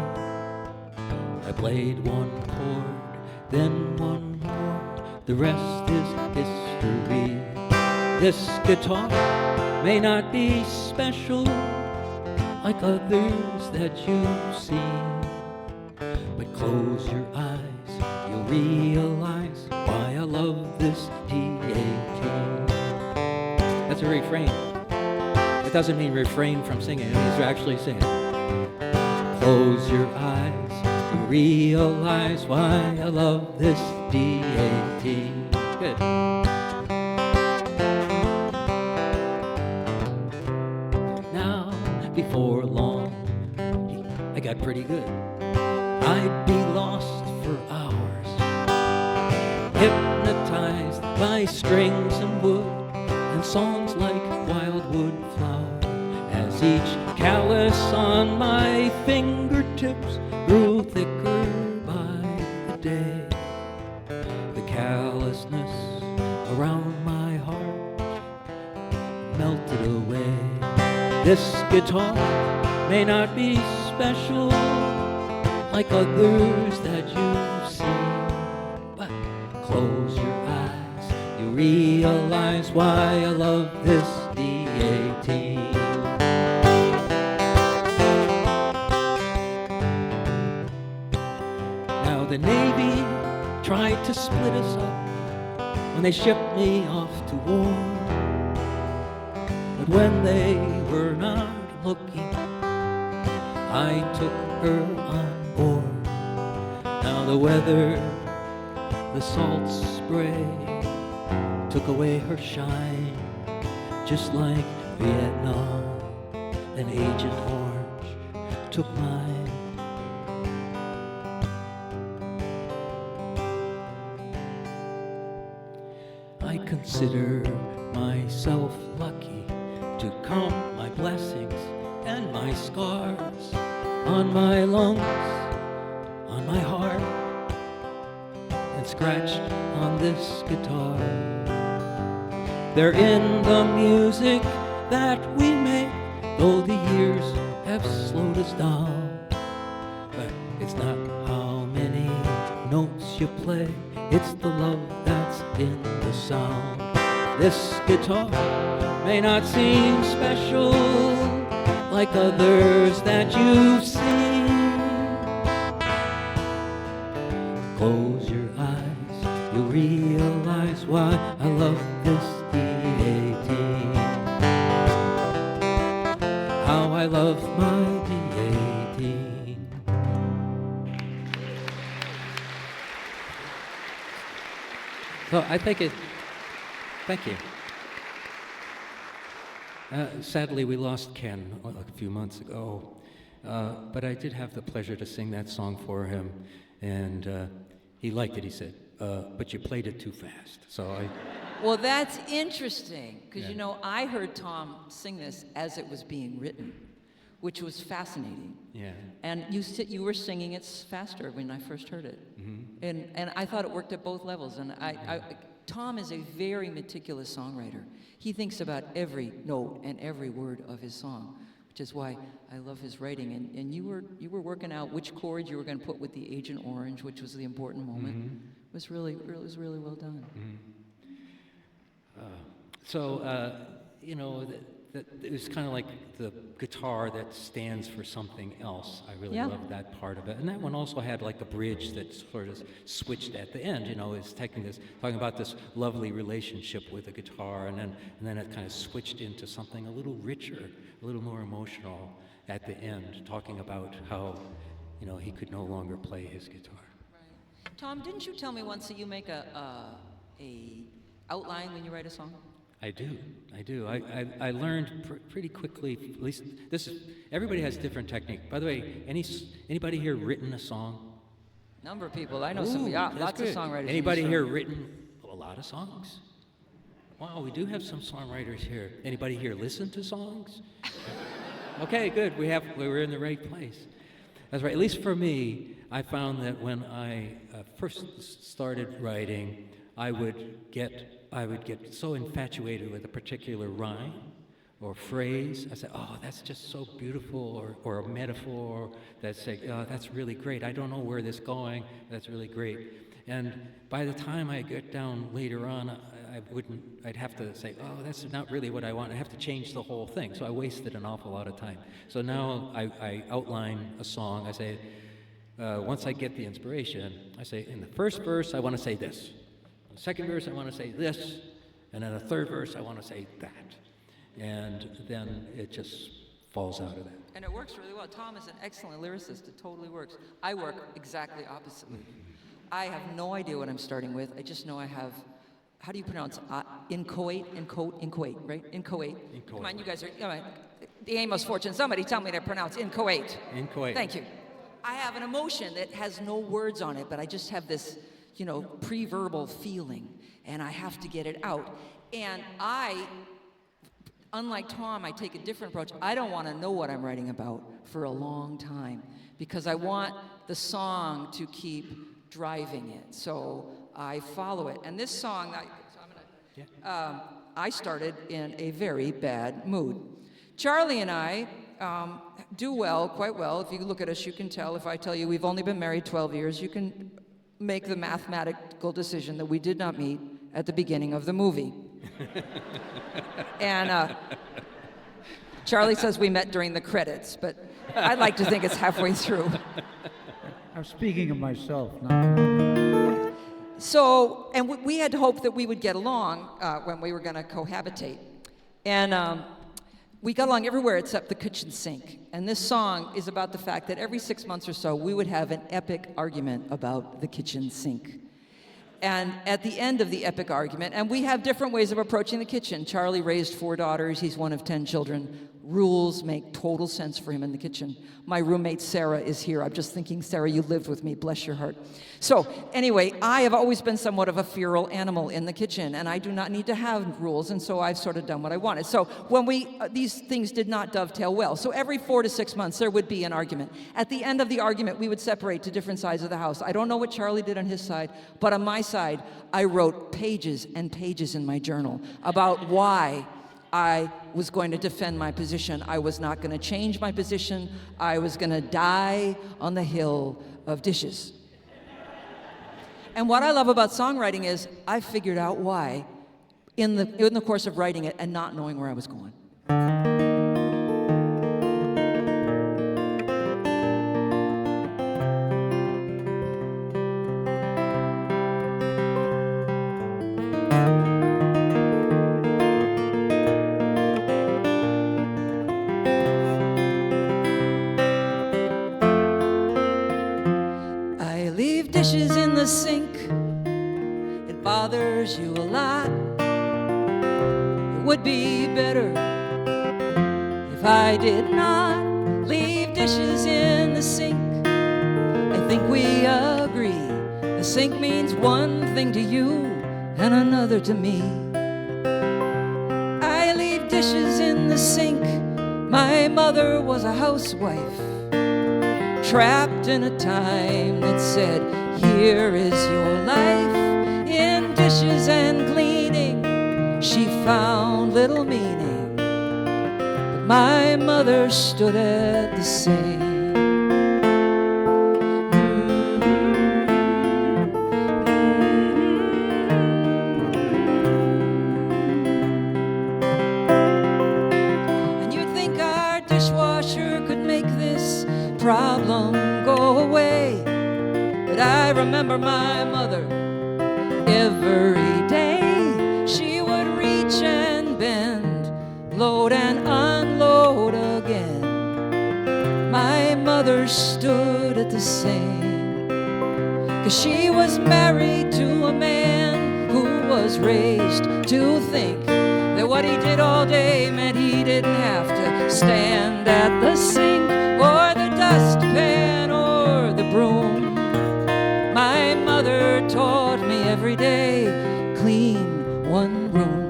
I played 1 chord, then 1 more. The rest is history. This guitar may not be special like others that you've seen, but close your eyes, you'll realize why I love this D18. That's a refrain. It doesn't mean refrain from singing, it means actually singing. Close your eyes, you realize why I love this D18. Good. Before long, I got pretty good. I'd be lost for hours, hypnotized by strings and wood, and songs like Wildwood Flower. As each callus on my fingertips grew thicker by the day, the callousness around my heart melted away. This guitar may not be special like others that you've seen, but close your eyes, you realize why I love this D18. Now the Navy tried to split us up when they shipped me off to war, but when they were not looking, I took her on board. Now the weather, the salt spray, took away her shine, just like Vietnam, and Agent Orange took mine. I consider myself lucky to count my blessings and my scars on my lungs, on my heart, and scratched on this guitar. They're in the music that we make, though the years have slowed us down. But it's not how many notes you play, it's the love that's in the sound. This guitar may not seem special like others that you've seen. Close your eyes, you'll realize why I love this D18. How I love my D18. So I think it, thank you. Sadly, we lost Ken a few months ago, but I did have the pleasure to sing that song for him, and he liked it, he said, but you played it too fast, so I... Well, that's interesting, because Yeah. you know, I heard Tom sing this as it was being written, which was fascinating. Yeah. And you were singing it faster when I first heard it. Mm-hmm. And I thought it worked at both levels. And Tom is a very meticulous songwriter. He thinks about every note and every word of his song, which is why I love his writing. And you were working out which chord you were going to put with the Agent Orange, which was the important moment. Mm-hmm. It was really well done. Mm-hmm. So, you know, it was kind of like the guitar that stands for something else. I really Yeah. loved that part of it. And that one also had like a bridge that sort of switched at the end, you know, is talking about this lovely relationship with the guitar, and then it kind of switched into something a little richer, a little more emotional at the end, talking about how, you know, he could no longer play his guitar. Right. Tom, didn't you tell me once that you make a outline when you write a song? I do. I learned pretty quickly. At least everybody has different technique. By the way, anybody here written a song? Number of people. I know Ooh, some. Yeah, that's lots good. of songwriters. in Anybody this here room. written a lot of songs? Wow, we do have some songwriters here. Anybody here listen to songs? Okay, good. We're in the right place. That's right. At least for me, I found that when I first started writing, I would get so infatuated with a particular rhyme or phrase. I said, oh, that's just so beautiful, or a metaphor that's like, oh, that's really great. I don't know where this is going. That's really great. And by the time I get down later on, I'd have to say, oh, that's not really what I want. I have to change the whole thing. So I wasted an awful lot of time. So now I outline a song. I say, once I get the inspiration, I say, in the first verse, I want to say this. The second verse, I want to say this, and then the third verse, I want to say that. And then it just falls out of that. And it works really well. Tom is an excellent lyricist. It totally works. I work exactly oppositely. I have no idea what I'm starting with. I just know I have, how do you pronounce inchoate, right? Inchoate. Come on, you guys are, the Amos fortune. Somebody tell me to pronounce inchoate. Inchoate. Thank you. I have an emotion that has no words on it, but I just have this, pre-verbal feeling, and I have to get it out. And unlike Tom, I take a different approach. I don't want to know what I'm writing about for a long time, because I want the song to keep driving it. So I follow it. And this song, I started in a very bad mood. Charlie and I do well, quite well. If you look at us, you can tell. If I tell you we've only been married 12 years, you can make the mathematical decision that we did not meet at the beginning of the movie. And Charlie says we met during the credits, but I'd like to think it's halfway through. I'm speaking of myself, not. So, and we had hoped that we would get along when we were going to cohabitate. And we got along everywhere except the kitchen sink. And this song is about the fact that every 6 months or so, we would have an epic argument about the kitchen sink. And at the end of the epic argument, and we have different ways of approaching the kitchen. Charlie raised 4 daughters. He's one of 10 children. Rules make total sense for him in the kitchen. My roommate Sarah is here. I'm just thinking, Sarah, you lived with me. Bless your heart. So anyway, I have always been somewhat of a feral animal in the kitchen, and I do not need to have rules, and so I've sort of done what I wanted. So when these things did not dovetail well. So every 4 to 6 months, there would be an argument. At the end of the argument, we would separate to different sides of the house. I don't know what Charlie did on his side, but on my side, I wrote pages and pages in my journal about why I was going to defend my position. I was not going to change my position. I was going to die on the hill of dishes. And what I love about songwriting is I figured out why in the course of writing it and not knowing where I was going. Dishes in the sink, it bothers you a lot. It would be better if I did not leave dishes in the sink. I think we agree the sink means one thing to you and another to me. I leave dishes in the sink. My mother was a housewife, trapped in a time that said, here is your life. In dishes and cleaning, she found little meaning. But my mother stood at the sink. And you'd think our dishwasher could make this problem go away. But I remember my mother every day. She would reach and bend, load and unload again. My mother stood at the sink, 'cause she was married to a man who was raised to think that what he did all day meant he didn't have to stand at the sink or the dustpan or the broom. My mother taught me every day, clean one room.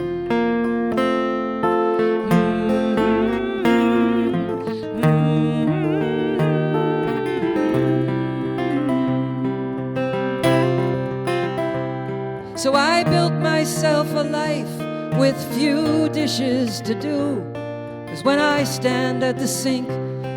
So I built myself a life with few dishes to do. 'Cause when I stand at the sink,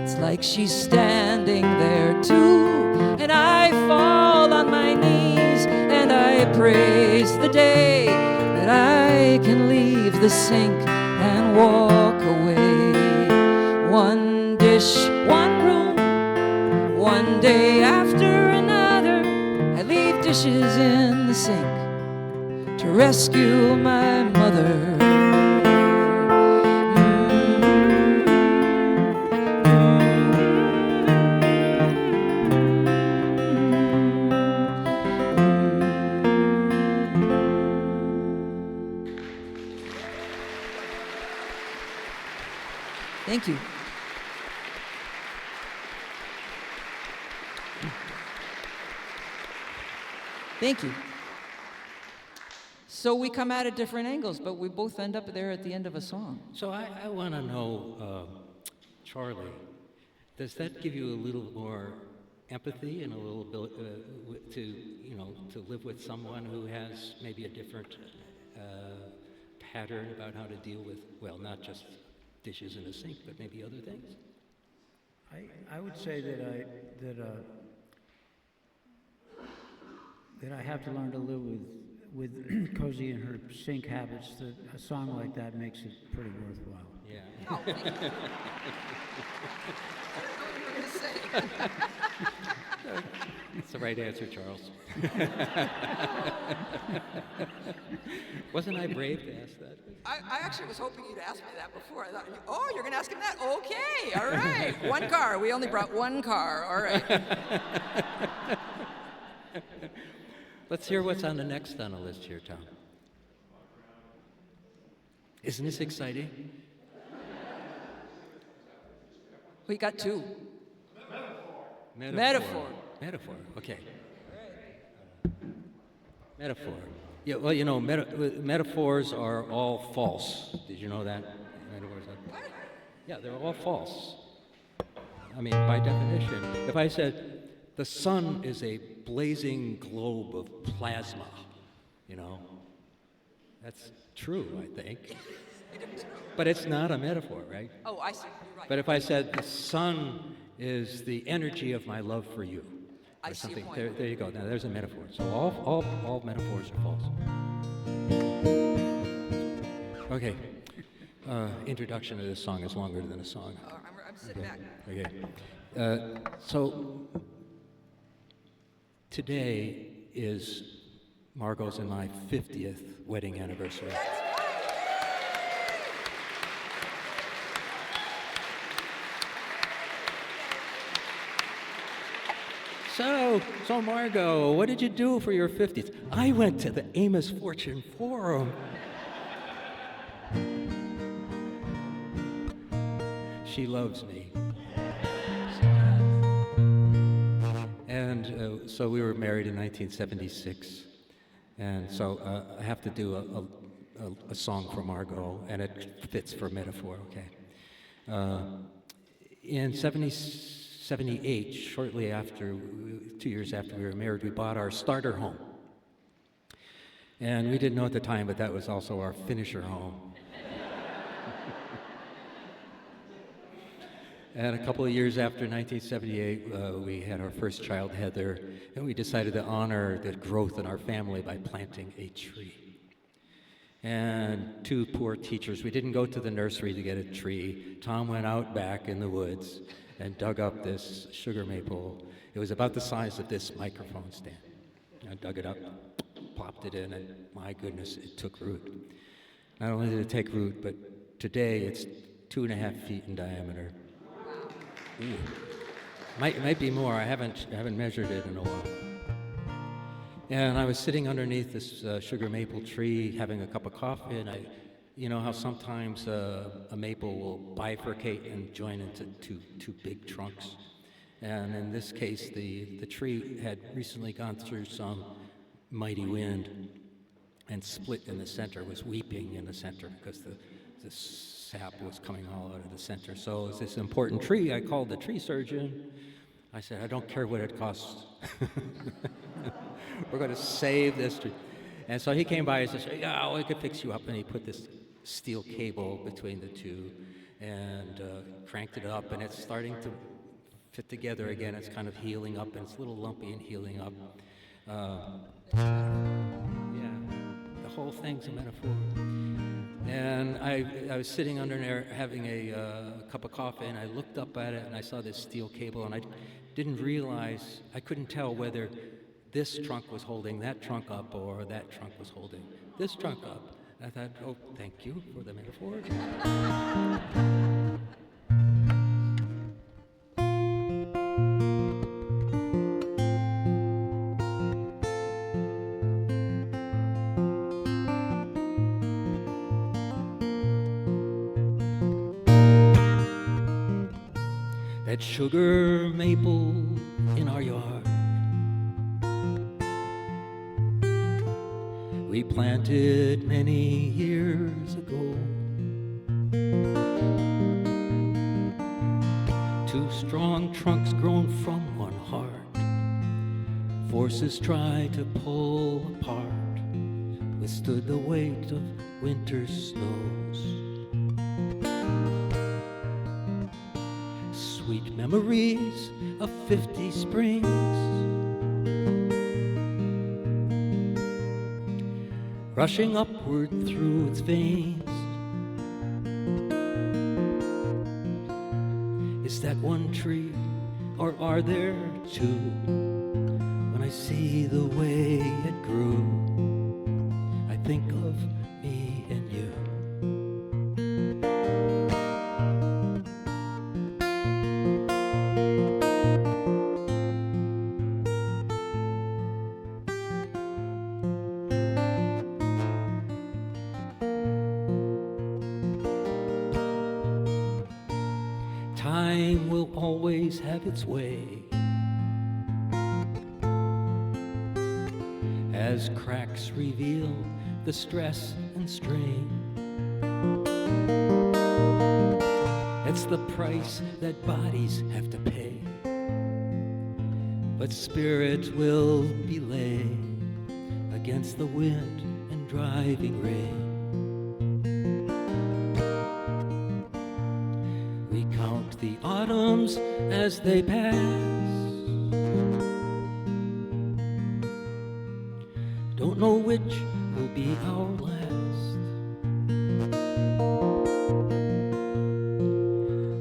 it's like she's standing there too. And I fall on my knees and I praise the day that I can leave the sink and walk away. One dish, one room, one day after another, I leave dishes in the sink to rescue my mother. Thank you. Thank you. So we come out at different angles, but we both end up there at the end of a song. So I want to know, Charlie, does that give you a little more empathy and a little bit to live with someone who has maybe a different pattern about how to deal with, well, not just dishes in the sink, but maybe other things. I would say that I have to learn to live with Cosy and her sink habits. That a song like that makes it pretty worthwhile. Yeah. Oh, thank you. I don't know what you were going to say. That's the right answer, Charles. Wasn't I brave to ask that? I actually was hoping you'd ask me that before. I thought, oh, you're going to ask him that? Okay, all right. One car. We only brought one car. All right. Let's hear what's on the next on the list here, Tom. Isn't this exciting? We got two. Metaphor. Metaphor, okay. Metaphor. Yeah, well, you know, metaphors are all false. Did you know that? Metaphors are, yeah, they're all false. I mean, by definition. If I said, the sun is a blazing globe of plasma, you know, that's true, I think. But it's not a metaphor, right? Oh, I see. You're right. But if I said, the sun is the energy of my love for you, or I see your something, point. there you go. Now there's a metaphor. So all metaphors are false. Okay. Introduction to this song is longer than the song. I'm sitting back. Okay. So today is Margot's and my 50th wedding anniversary. So Margot, what did you do for your 50th? I went to the Amos Fortune Forum. She loves me. And so we were married in 1976. And so I have to do a song for Margot, and it fits for metaphor, okay? In 78, shortly after, 2 years after we were married, we bought our starter home. And we didn't know at the time, but that was also our finisher home. And a couple of years after 1978, we had our first child, Heather, and we decided to honor the growth in our family by planting a tree. And two poor teachers, we didn't go to the nursery to get a tree. Tom went out back in the woods and dug up this sugar maple. It was about the size of this microphone stand. I dug it up, plopped it in, and my goodness, it took root. Not only did it take root, but today it's 2.5 feet in diameter. Ooh. Might be more. I haven't measured it in a while. And I was sitting underneath this sugar maple tree, having a cup of coffee, and you know how sometimes a maple will bifurcate and join into two big trunks. And in this case, the tree had recently gone through some mighty wind and split in the center, was weeping in the center because the sap was coming all out of the center. So it's this important tree. I called the tree surgeon. I said, I don't care what it costs. We're going to save this tree. And so he came by and said, yeah, we could fix you up. And he put this steel cable between the two and cranked it up, and it's starting to fit together again. It's kind of healing up, and it's a little lumpy and healing up. Yeah, the whole thing's a metaphor. And I was sitting under there having a cup of coffee, and I looked up at it, and I saw this steel cable, and I didn't realize, I couldn't tell whether this trunk was holding that trunk up or that trunk was holding this trunk up. I thought, oh, thank you for the metaphor. That sugar maple in our yard, we planted many years ago. Two strong trunks grown from one heart, forces tried to pull apart, withstood the weight of winter snows. memories of 50 springs, rushing upward through its veins. Is that one tree, or are there two? When I see the way it grew, I think of me and you. Time will always have its way, as cracks reveal the stress and strain. It's the price that bodies have to pay, but spirit will be laid against the wind and driving rain. We count the autumns as they pass, don't know which will be our last.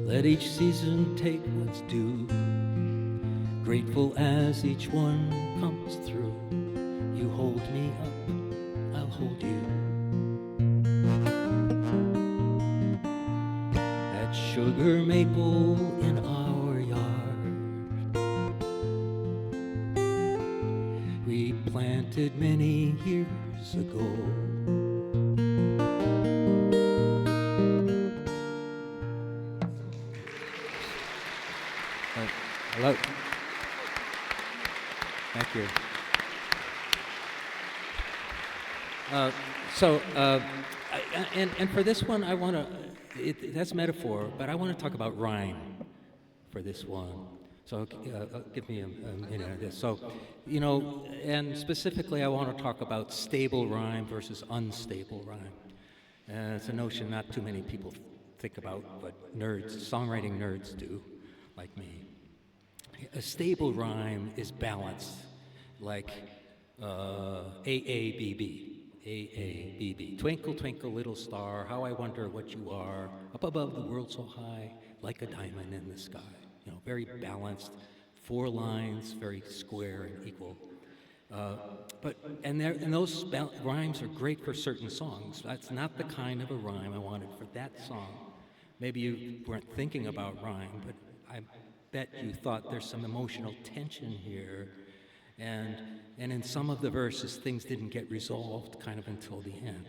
Let each season take what's due, grateful as each one comes through. You hold me up, I'll hold you. That sugar maple in our yard, we planted many years ago. Hello. Thank you. And for this one, I want to, that's metaphor, but I want to talk about rhyme for this one. So give me a minute of this. So, you know, and specifically I want to talk about stable rhyme versus unstable rhyme. It's a notion not too many people think about, but nerds, songwriting nerds do, like me. A stable rhyme is balanced, like A-A-B-B, A-A-B-B. Twinkle, twinkle, little star, how I wonder what you are, up above the world so high, like a diamond in the sky. You know, very balanced, 4 lines, very square and equal. And those rhymes are great for certain songs. That's not the kind of a rhyme I wanted for that song. Maybe you weren't thinking about rhyme, but I bet you thought there's some emotional tension here, and in some of the verses things didn't get resolved kind of until the end.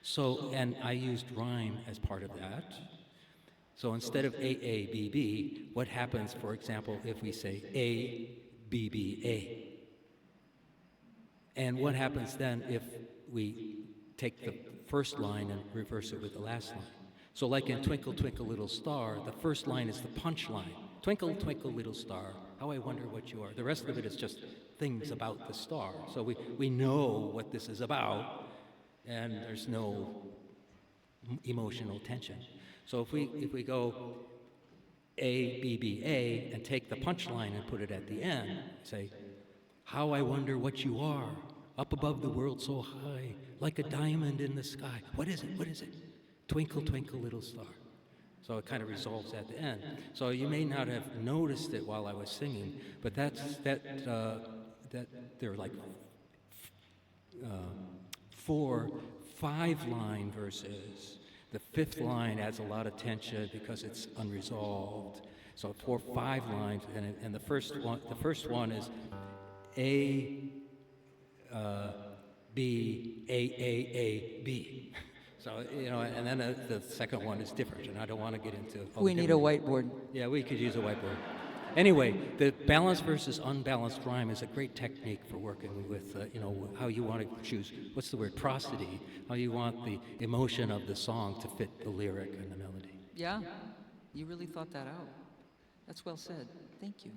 So, and I used rhyme as part of that. So instead of A-A-B-B, what happens, for example, if we say A-B-B-A? And what happens then if we take the first line and reverse it with the last line? So like in Twinkle, Twinkle, Little Star, the first line is the punch line. Twinkle, twinkle, little star, how I wonder what you are. The rest of it is just things about the star. So we know what this is about, and there's no emotional tension. So if we go A, B, B, A, and take the punch line and put it at the end, say, how I wonder what you are, up above the world so high, like a diamond in the sky. What is it? What is it? Twinkle, twinkle, little star. So it kind of resolves at the end. So you may not have noticed it while I was singing, but that there are like 4 5-line verses. The 5th line adds a lot of tension because it's unresolved. So 4 5 lines, and the first one is A, B, A, B. So, you know, and then the second one is different, and I don't want to get into all We need a whiteboard. Yeah, we could use a whiteboard. Anyway, the balanced versus unbalanced rhyme is a great technique for working with, you know, how you want to choose, what's the word, prosody, how you want the emotion of the song to fit the lyric and the melody. Yeah, you really thought that out. That's well said. Thank you.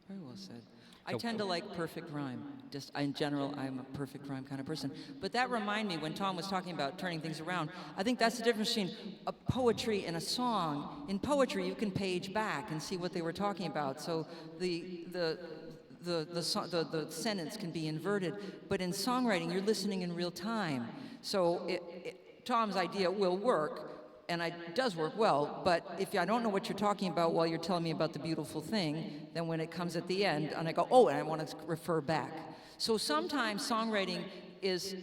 Very well said. I tend to like perfect rhyme. Just in general, I'm a perfect rhyme kind of person. But that reminded me when Tom was talking about turning things around. I think that's the difference between a poetry and a song. In poetry, you can page back and see what they were talking about. So the sentence can be inverted. But in songwriting, you're listening in real time. So Tom's idea will work. And it does work well, but if I don't know what you're talking about while you're telling me about the beautiful thing, then when it comes at the end, and I go, oh, and I want to refer back. So sometimes songwriting is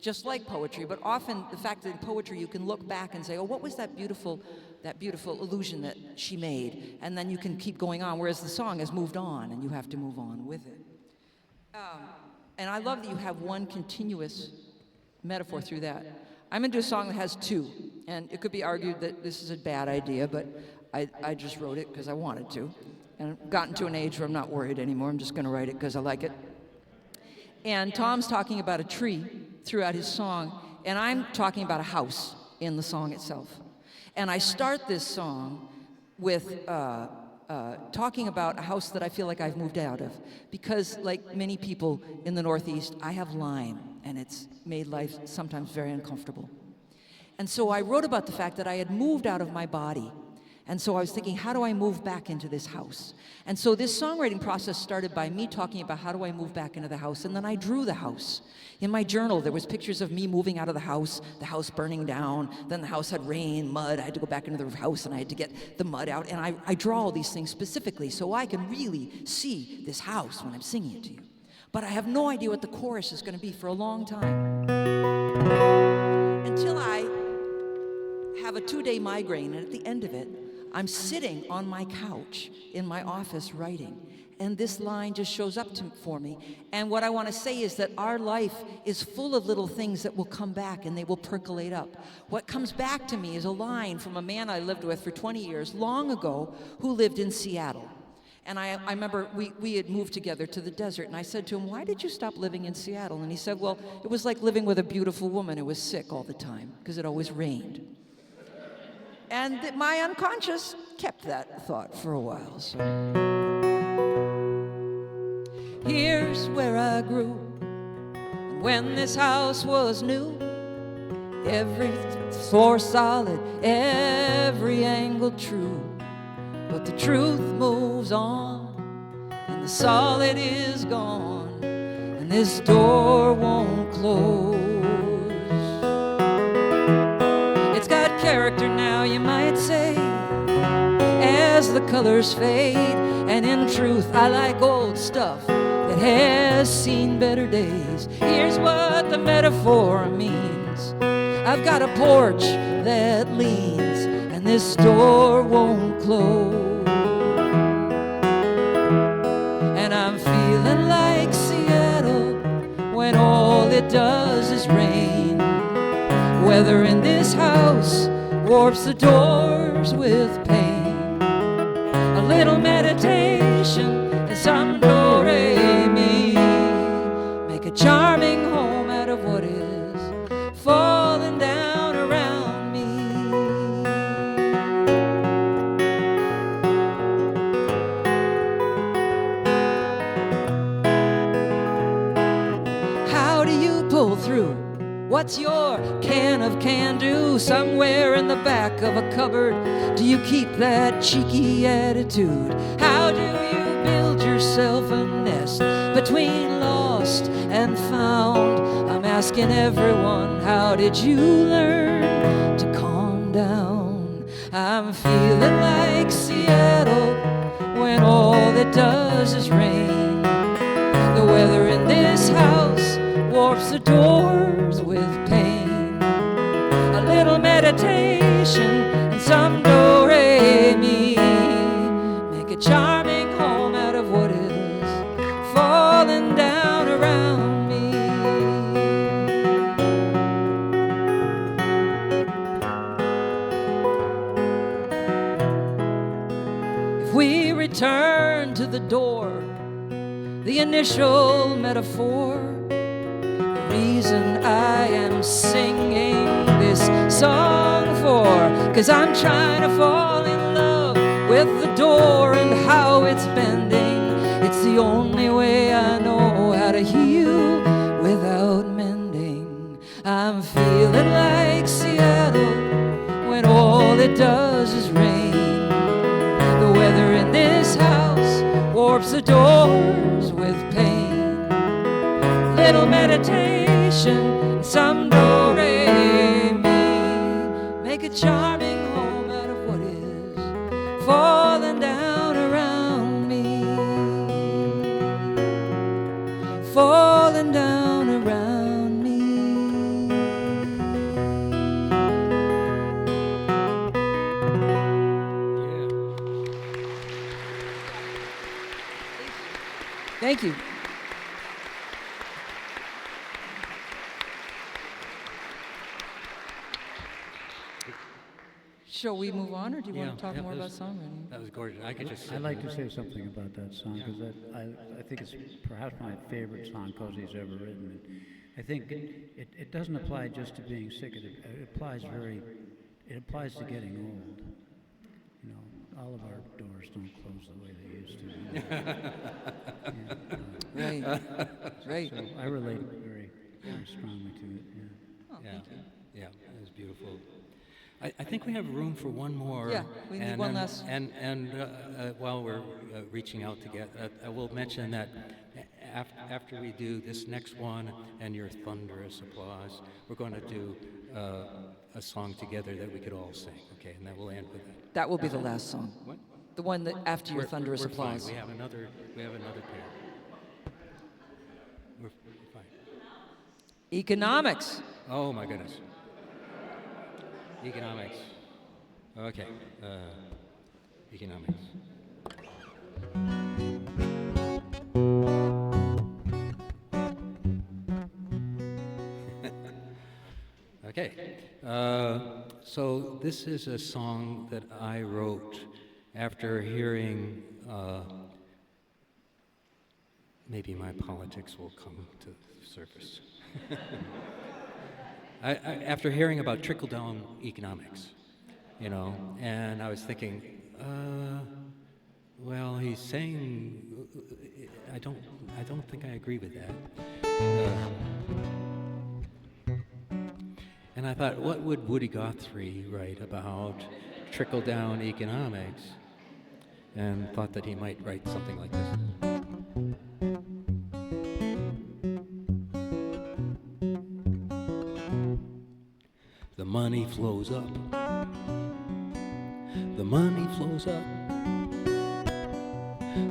just like poetry, but often the fact that in poetry you can look back and say, oh, what was that beautiful illusion that she made? And then you can keep going on, whereas the song has moved on, and you have to move on with it. And I love that you have one continuous metaphor through that. I'm going to do a song that has two, and it could be argued that this is a bad idea, but I just wrote it because I wanted to. And I've gotten to an age where I'm not worried anymore. I'm just going to write it because I like it. And Tom's talking about a tree throughout his song, and I'm talking about a house in the song itself. And I start this song with talking about a house that I feel like I've moved out of. Because, like many people in the Northeast, I have Lyme, and it's made life sometimes very uncomfortable. And so I wrote about the fact that I had moved out of my body. And so I was thinking, how do I move back into this house? And so this songwriting process started by me talking about how do I move back into the house, and then I drew the house. In my journal, there was pictures of me moving out of the house burning down, then the house had rain, mud, I had to go back into the house and I had to get the mud out, and I draw all these things specifically so I can really see this house when I'm singing it to you. But I have no idea what the chorus is going to be for a long time. Until I have a 2-day migraine, and at the end of it, I'm sitting on my couch in my office writing, and this line just shows up for me. And what I want to say is that our life is full of little things that will come back and they will percolate up. What comes back to me is a line from a man I lived with for 20 years, long ago, who lived in Seattle. And I remember we had moved together to the desert, and I said to him, why did you stop living in Seattle? And he said, well, it was like living with a beautiful woman who was sick all the time because it always rained. And my unconscious kept that thought for a while. So here's where I grew. And when this house was new, every floor solid, every angle true. But the truth moves on, and the solid is gone, and this door won't close. It's got character now, you might say, as the colors fade, and in truth I like old stuff that has seen better days. Here's what the metaphor means. I've got a porch that leans, and this door won't close. And I'm feeling like Seattle when all it does is rain. Weather in this house warps the doors with pain. A little meditation and some do-re-mi make a charming home out of what is falling down around me. How do you pull through? What's your can of can-do? Somewhere in the back of a cupboard, do you keep that cheeky attitude? How do you build yourself a nest between lost and found? I'm asking everyone, how did you learn to calm down? I'm feeling like Seattle when all it does is rain. The weather in this house warps the doors with pain. A little meditation and some do-re-mi make a charming home out of what is falling down around me. If we return to the door, the initial metaphor, reason I am singing this song for, 'cause I'm trying to fall in love with the door and how it's bending. It's the only way I know how to heal without mending. I'm feeling like Seattle when all it does is rain. The weather in this house warps the doors with pain. Little meditation, some do-re-mi, make a charming home out of what is falling down around me, falling down around me. Thank you. Shall we move on, or do you want to talk more about songwriting? That was gorgeous. I could just. I'd like to say something about that song because I think it's perhaps my favorite song Cosy's ever written. I think it doesn't apply just to being sick. It applies to getting old. You know, all of our doors don't close the way they used to. Right. Right. So I relate very, very strongly to it. Yeah. Oh, Yeah, thank you. yeah, it was beautiful. I think we have room for one more. Yeah, we need one last. And while we're reaching out to get, I will mention that after we do this next one and your thunderous applause, we're going to do a song together that we could all sing. Okay, and then we'll end with that. That will be the last song. What? The one that after your thunderous we're fine. applause. We have another pair. We're fine. Economics. Oh my goodness. Economics. Okay. Economics. Okay. So this is a song that I wrote after hearing. Maybe my politics will come to the surface. After hearing about trickle-down economics, you know, and I was thinking, well, he's saying, I don't think I agree with that. And I thought, what would Woody Guthrie write about trickle-down economics? And thought that he might write something like this. The money flows up. The money flows up.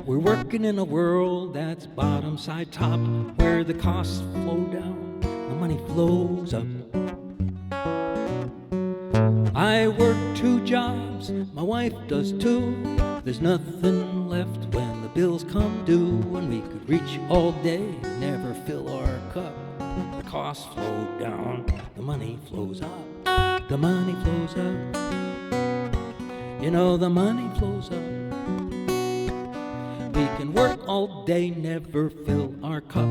We're working in a world that's bottom side top, where the costs flow down, the money flows up. I work 2 jobs, my wife does too. There's nothing left when the bills come due, and we could reach all day, never fill our cup. The costs flow down, the money flows up. The money flows up. You know, the money flows up. We can work all day, never fill our cup.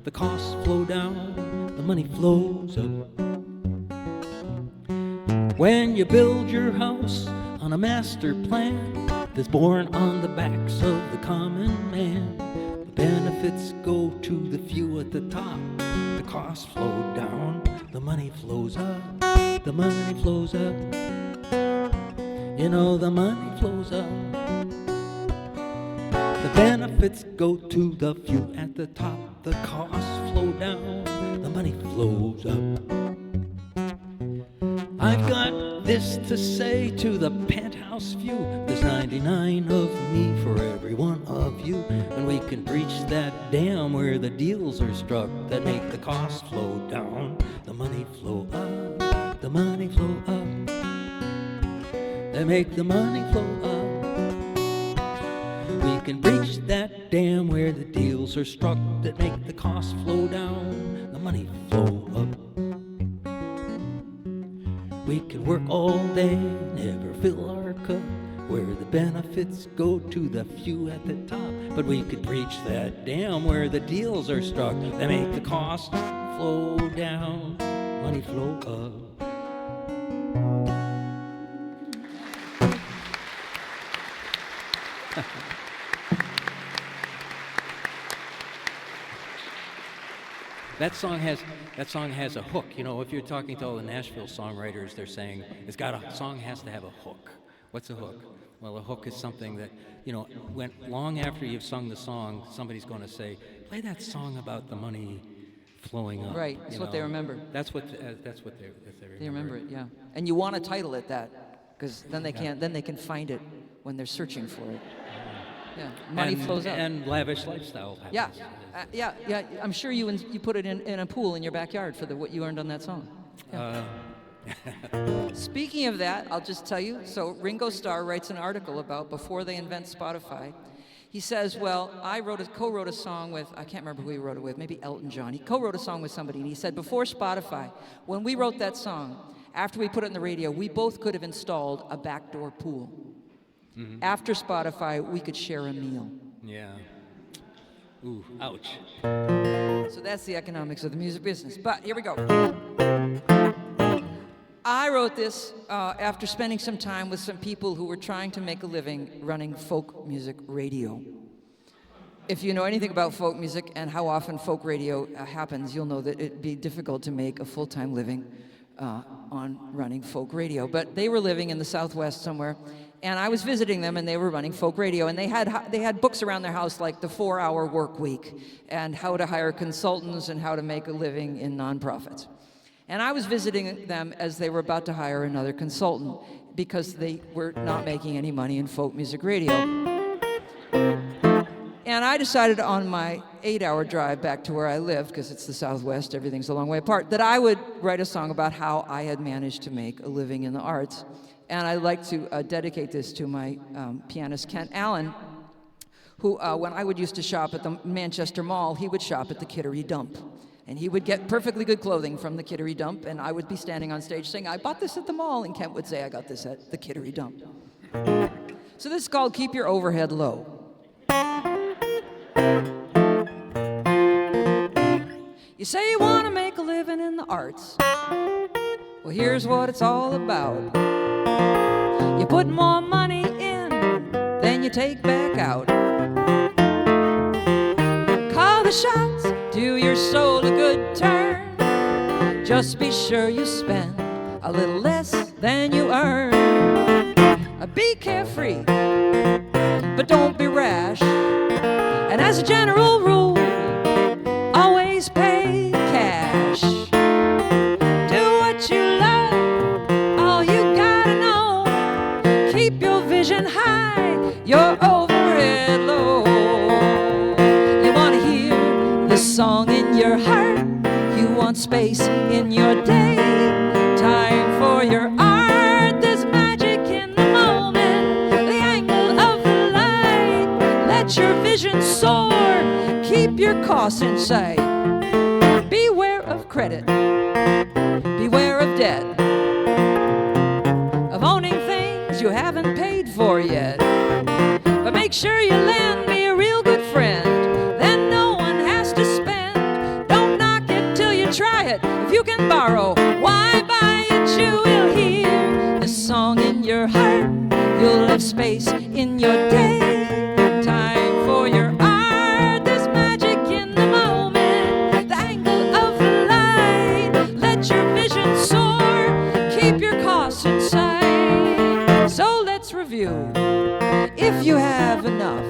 The costs flow down, the money flows up. When you build your house on a master plan that's born on the backs of the common man, the benefits go to the few at the top. The costs flow down, the money flows up. The money flows up. You know, the money flows up. The benefits go to the few at the top. The costs flow down, the money flows up. I've got this to say to the penthouse view. There's 99 of me for every one of you, and we can breach that dam where the deals are struck that make the costs flow down, the money flow up. The money flow up. They make the money flow up. We can breach that dam where the deals are struck that make the costs flow down, the money flow up. We can work all day, never fill our cup, where the benefits go to the few at the top. But we could breach that dam where the deals are struck that make the costs flow down, money flow up. That song has a hook. You know, if you're talking to all the Nashville songwriters, they're saying song has to have a hook. What's a hook? Well, a hook is something that, you know, when long after you've sung the song, somebody's going to say, "Play that song about the money flowing up." Right, that's you what they know. remember. That's what they remember. They remember it, yeah. And you want to title it that, because then they can find it when they're searching for it. Yeah, money flows up. And lavish lifestyle happens. Yeah, yeah. I'm sure you put it in a pool in your backyard for what you earned on that song. Yeah. Speaking of that, I'll just tell you. So Ringo Starr writes an article about before they invent Spotify. He says, "Well, I co-wrote a song with, I can't remember who he wrote it with, maybe Elton John. He co-wrote a song with somebody, and he said before Spotify, when we wrote that song, after we put it in the radio, we both could have installed a backdoor pool. Mm-hmm. After Spotify, we could share a meal." Yeah. Ooh, ouch. So that's the economics of the music business. But here we go. I wrote this after spending some time with some people who were trying to make a living running folk music radio. If you know anything about folk music and how often folk radio happens, you'll know that it'd be difficult to make a full-time living on running folk radio. But they were living in the Southwest somewhere, and I was visiting them, and they were running folk radio, and they had books around their house like The 4-Hour Work Week and How to Hire Consultants and How to Make a Living in Nonprofits. And I was visiting them as they were about to hire another consultant because they were not making any money in folk music radio. And I decided on my 8-hour drive back to where I lived, because it's the Southwest, everything's a long way apart, that I would write a song about how I had managed to make a living in the arts. And I'd like to dedicate this to my pianist, Kent Allen, who, when I would used to shop at the Manchester Mall, he would shop at the Kittery Dump. And he would get perfectly good clothing from the Kittery Dump, and I would be standing on stage saying, "I bought this at the mall," and Kent would say, "I got this at the Kittery Dump." So this is called Keep Your Overhead Low. You say you want to make a living in the arts. Well, here's what it's all about. You put more money in than you take back out. Call the shots, do your soul a good turn. Just be sure you spend a little less than you earn. Be carefree, but don't be rash. And as a general rule, always pay cash. Do what you love, all you gotta know. Keep your vision high, your overhead low. You wanna hear the song in your heart. You want space in your day. Time for your art. There's magic in the moment. The angle of the light. Let your vision soar. Keep your costs in sight. Beware of credit. Beware of debt. Of owning things you haven't paid for yet. But make sure you lend me a real good friend. Then no one has to spend. Don't knock it till you try it. If you can borrow, why buy it? You will hear the song in your heart. You'll have space in your day. Time for your art. There's magic in the moment. The angle of the light. Let your vision soar. Keep your costs in sight. So let's review. If you have enough,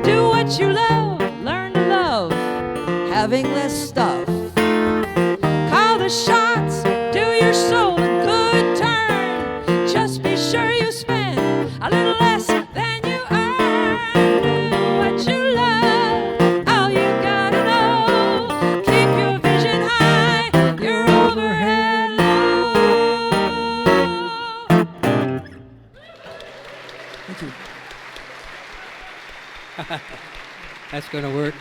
do what you love. Learn to love having less stuff. Call the shots. Do your soul a good turn. Just be sure you spend a little less than you earn. Do what you love. All you gotta know. Keep your vision high. Your overhead low. Thank you. That's going to work.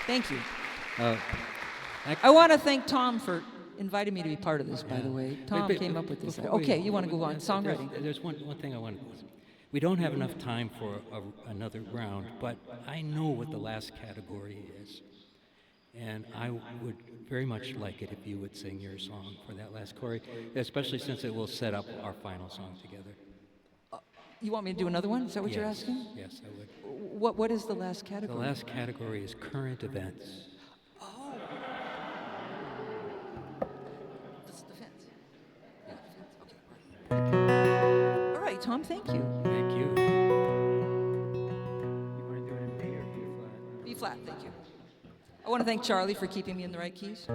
Thank you. Uh, I want to thank Tom for inviting me to be part of this, by the way. Tom Wait, came up with this. before we- Okay, you want to go on. Songwriting. There's one thing I want to. We don't have enough time for another round, but I know what the last category is. And I would very much like it if you would sing your song for that last category, especially since it will set up our final song together. You want me to do another one? Is that what you're asking? Yes, I would. What is the last The category? last category is current events. Oh. This is the fence. Yeah, the fence. Okay. All right, Tom, thank you. Thank you. You want to do it in B or B flat? B flat, thank you. I want to thank Charlie for keeping me in the right keys.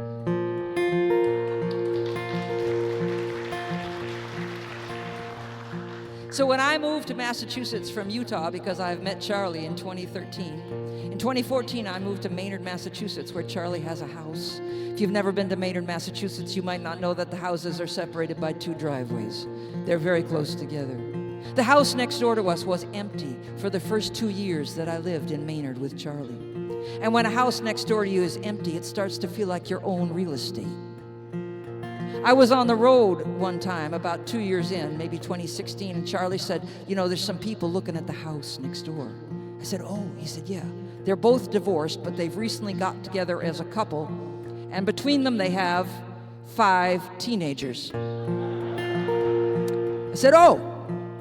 So when I moved to Massachusetts from Utah, because I've met Charlie in 2013, in 2014 I moved to Maynard, Massachusetts, where Charlie has a house. If you've never been to Maynard, Massachusetts, you might not know that the houses are separated by 2 driveways. They're very close together. The house next door to us was empty for the first 2 years that I lived in Maynard with Charlie. And when a house next door to you is empty, it starts to feel like your own real estate. I was on the road one time, about 2 years in, maybe 2016, and Charlie said, you know, there's some people looking at the house next door. I said, oh, he said, yeah. They're both divorced, but they've recently got together as a couple, and between them they have 5 teenagers. I said, oh,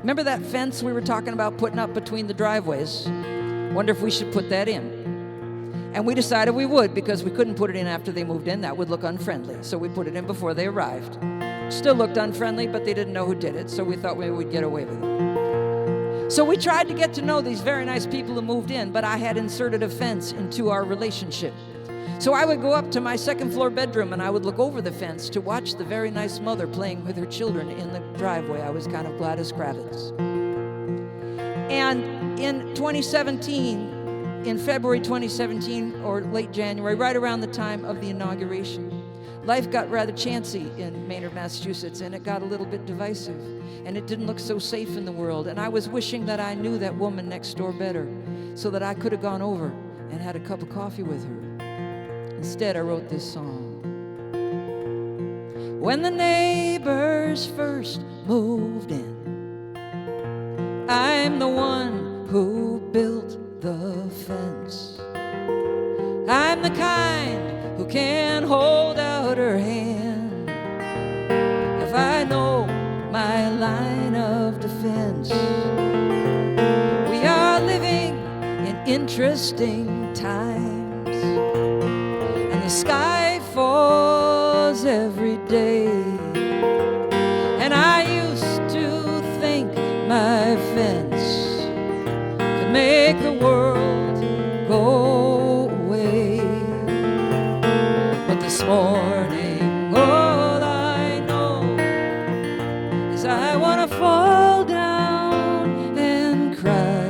remember that fence we were talking about putting up between the driveways? Wonder if we should put that in. And we decided we would, because we couldn't put it in after they moved in. That would look unfriendly. So we put it in before they arrived. Still looked unfriendly, but they didn't know who did it, so we thought maybe we'd get away with it. So we tried to get to know these very nice people who moved in, but I had inserted a fence into our relationship. So I would go up to my second-floor bedroom, and I would look over the fence to watch the very nice mother playing with her children in the driveway. I was kind of Gladys Kravitz. And in 2017, in February 2017, or late January, right around the time of the inauguration, life got rather chancy in Maynard, Massachusetts, and it got a little bit divisive, and it didn't look so safe in the world, and I was wishing that I knew that woman next door better, so that I could have gone over and had a cup of coffee with her. Instead, I wrote this song. When the neighbors first moved in, I'm the one who built the fence. I'm the kind who can hold out her hand if I know my line of defense. We are living in interesting times, and the sky falls every day, and I used to think my fence make the world go away. But this morning, all I know is I want to fall down and cry.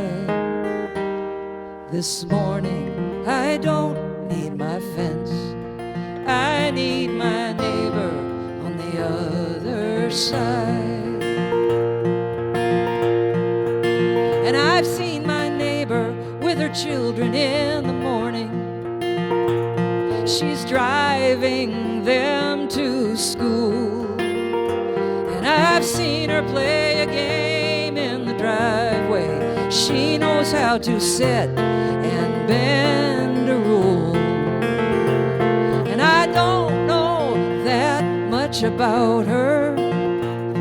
This morning, I don't need my fence. I need my neighbor on the other side. And I've seen my neighbor with her children in the morning. She's driving them to school, and I've seen her play a game in the driveway. She knows how to set and bend a rule, and I don't know that much about her,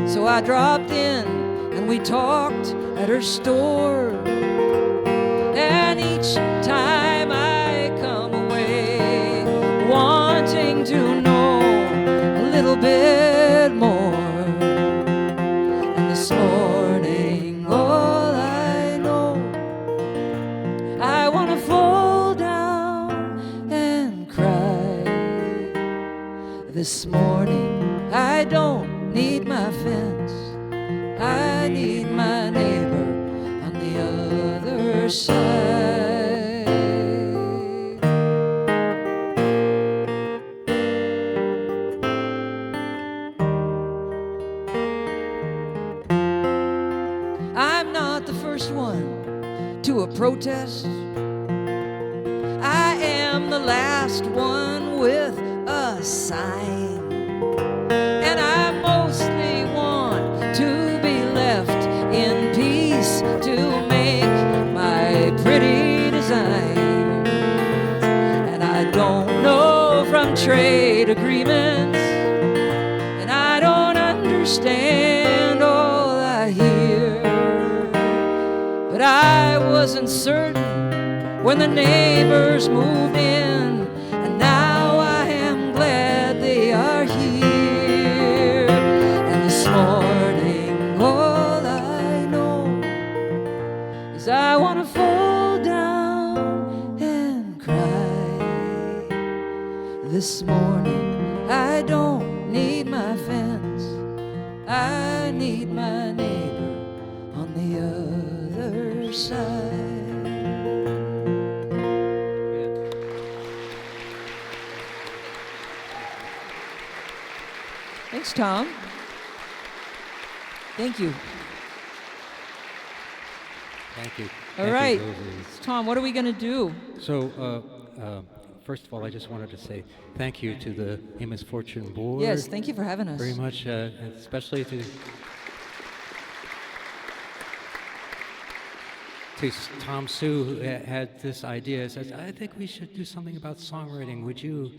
so I dropped in and we talked at her store. And each time I come away wanting to know a little bit more. And this morning, all I know, I want to fall down and cry. This morning, I don't need my fence. I need my neighbor on the other side. I'm not the first one to a protest. I am the last one with a sign. And I mostly want to be left in peace to make my pretty design. And I don't know from trade agreements, and I don't understand all I hear. I wasn't certain when the neighbors moved in, and now I am glad they are here. And this morning all I know is I want to fall down and cry. This morning I don't need my fence, I need my neighbor on the other side. Thanks, Tom. Thank you. Thank you. All Thank you, right. Rosie. Tom, what are we going to do? So, first of all, I just wanted to say thank you to the Amos Fortune Board. Yes, thank you for having us. Very much, especially to Tom Sue, who had this idea. Says, I think we should do something about songwriting. Would you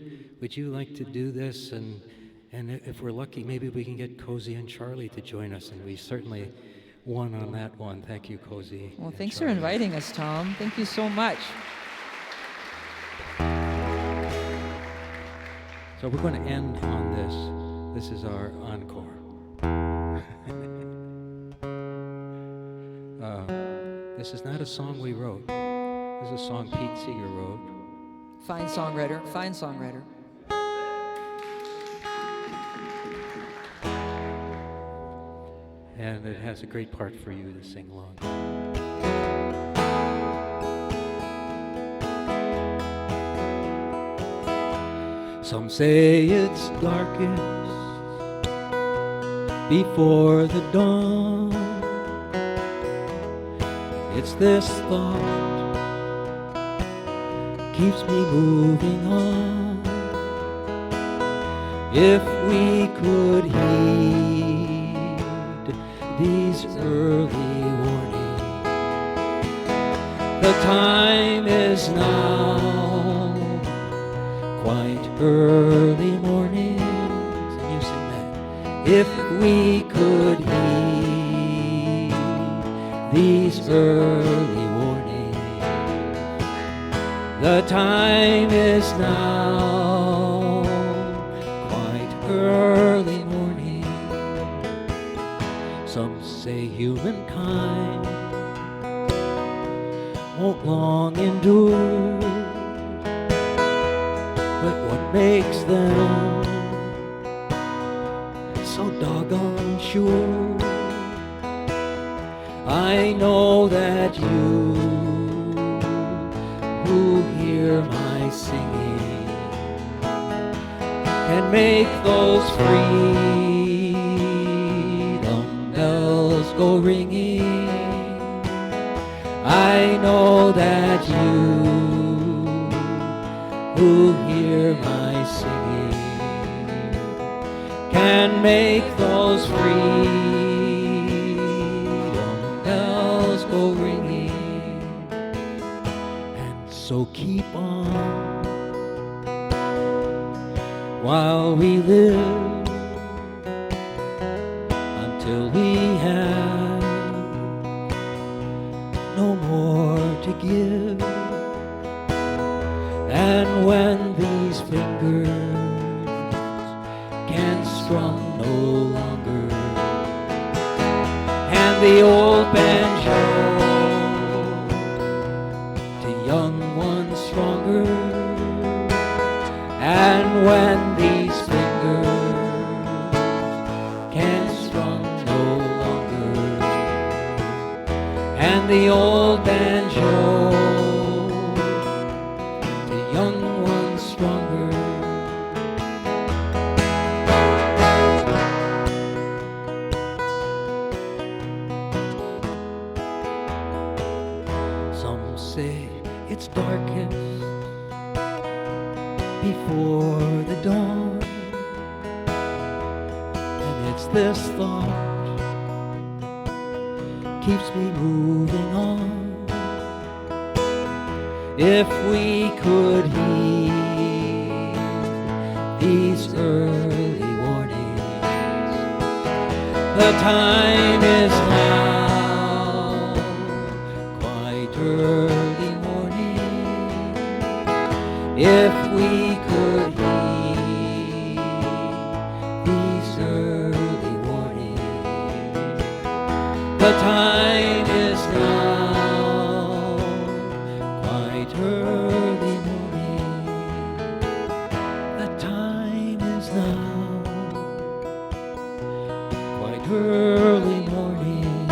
like to do this? And if we're lucky, maybe we can get Cosy and Charlie to join us. And we certainly won on that one. Thank you, Cosy. Well, and thanks Charlie. for inviting us, Tom. Thank you so much. So we're going to end on this. This is our encore. This is not a song we wrote. This is a song Pete Seeger wrote. Fine songwriter, fine songwriter. And it has a great part for you to sing along. Some say it's darkest before the dawn. It's this thought keeps me moving on. If we could heed these early warnings, the time is now, quite early mornings. And you sing that. If we could heed these early warnings, the time is now, quite early morning. Some say humankind won't long endure, but what makes them so doggone sure? I know that you who hear my singing can make those freedom bells go ringing. I know that you who hear my singing can make those freedom bells go ringing. And so keep on while we live, until we have no more to give. And when these fingers can strum no longer, and the old banjo to young ones stronger, and when these fingers can strum no longer, and the old banjo to young ones stronger. Some say it's darkest before the dawn, and it's this thought keeps me moving on. If we could heed these early warnings, the time is now, The time is now, quite early morning. The time is now, quite early morning.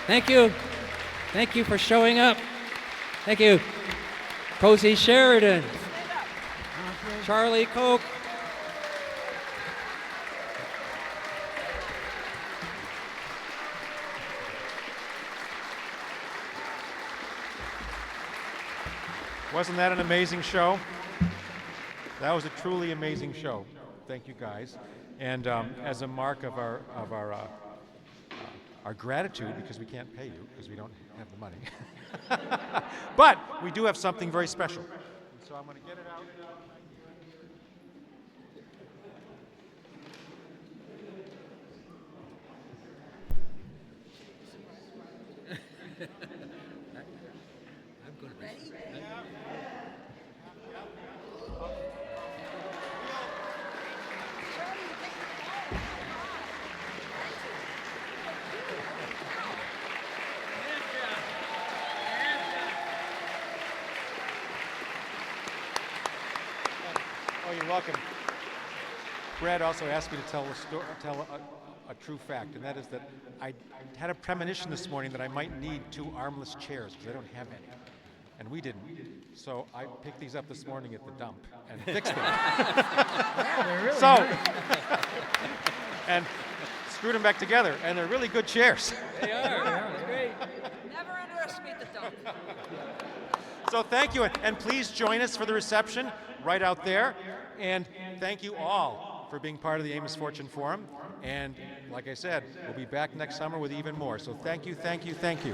Thank you. Thank you for showing up. Thank you. Cosy Sheridan. Charlie Koch. Wasn't that an amazing show? That was a truly amazing show. Thank you, guys. And as a mark of our gratitude, because we can't pay you because we don't have the money, but we do have something very special. So I'm going to get it out. Oh, you're welcome. Brad also asked me to tell a true fact, and that is that I had a premonition this morning that I might need 2 armless chairs because I don't have any, and we didn't. So I picked these up this morning at the dump and fixed them. Yeah, they're really So, nice. and screwed them back together, and they're really good chairs. They are. That's great. Never underestimate the dump. So thank you, and please join us for the reception right out there. And thank you all for being part of the Amos Fortune Forum. And like I said, we'll be back next summer with even more. So thank you, thank you, thank you.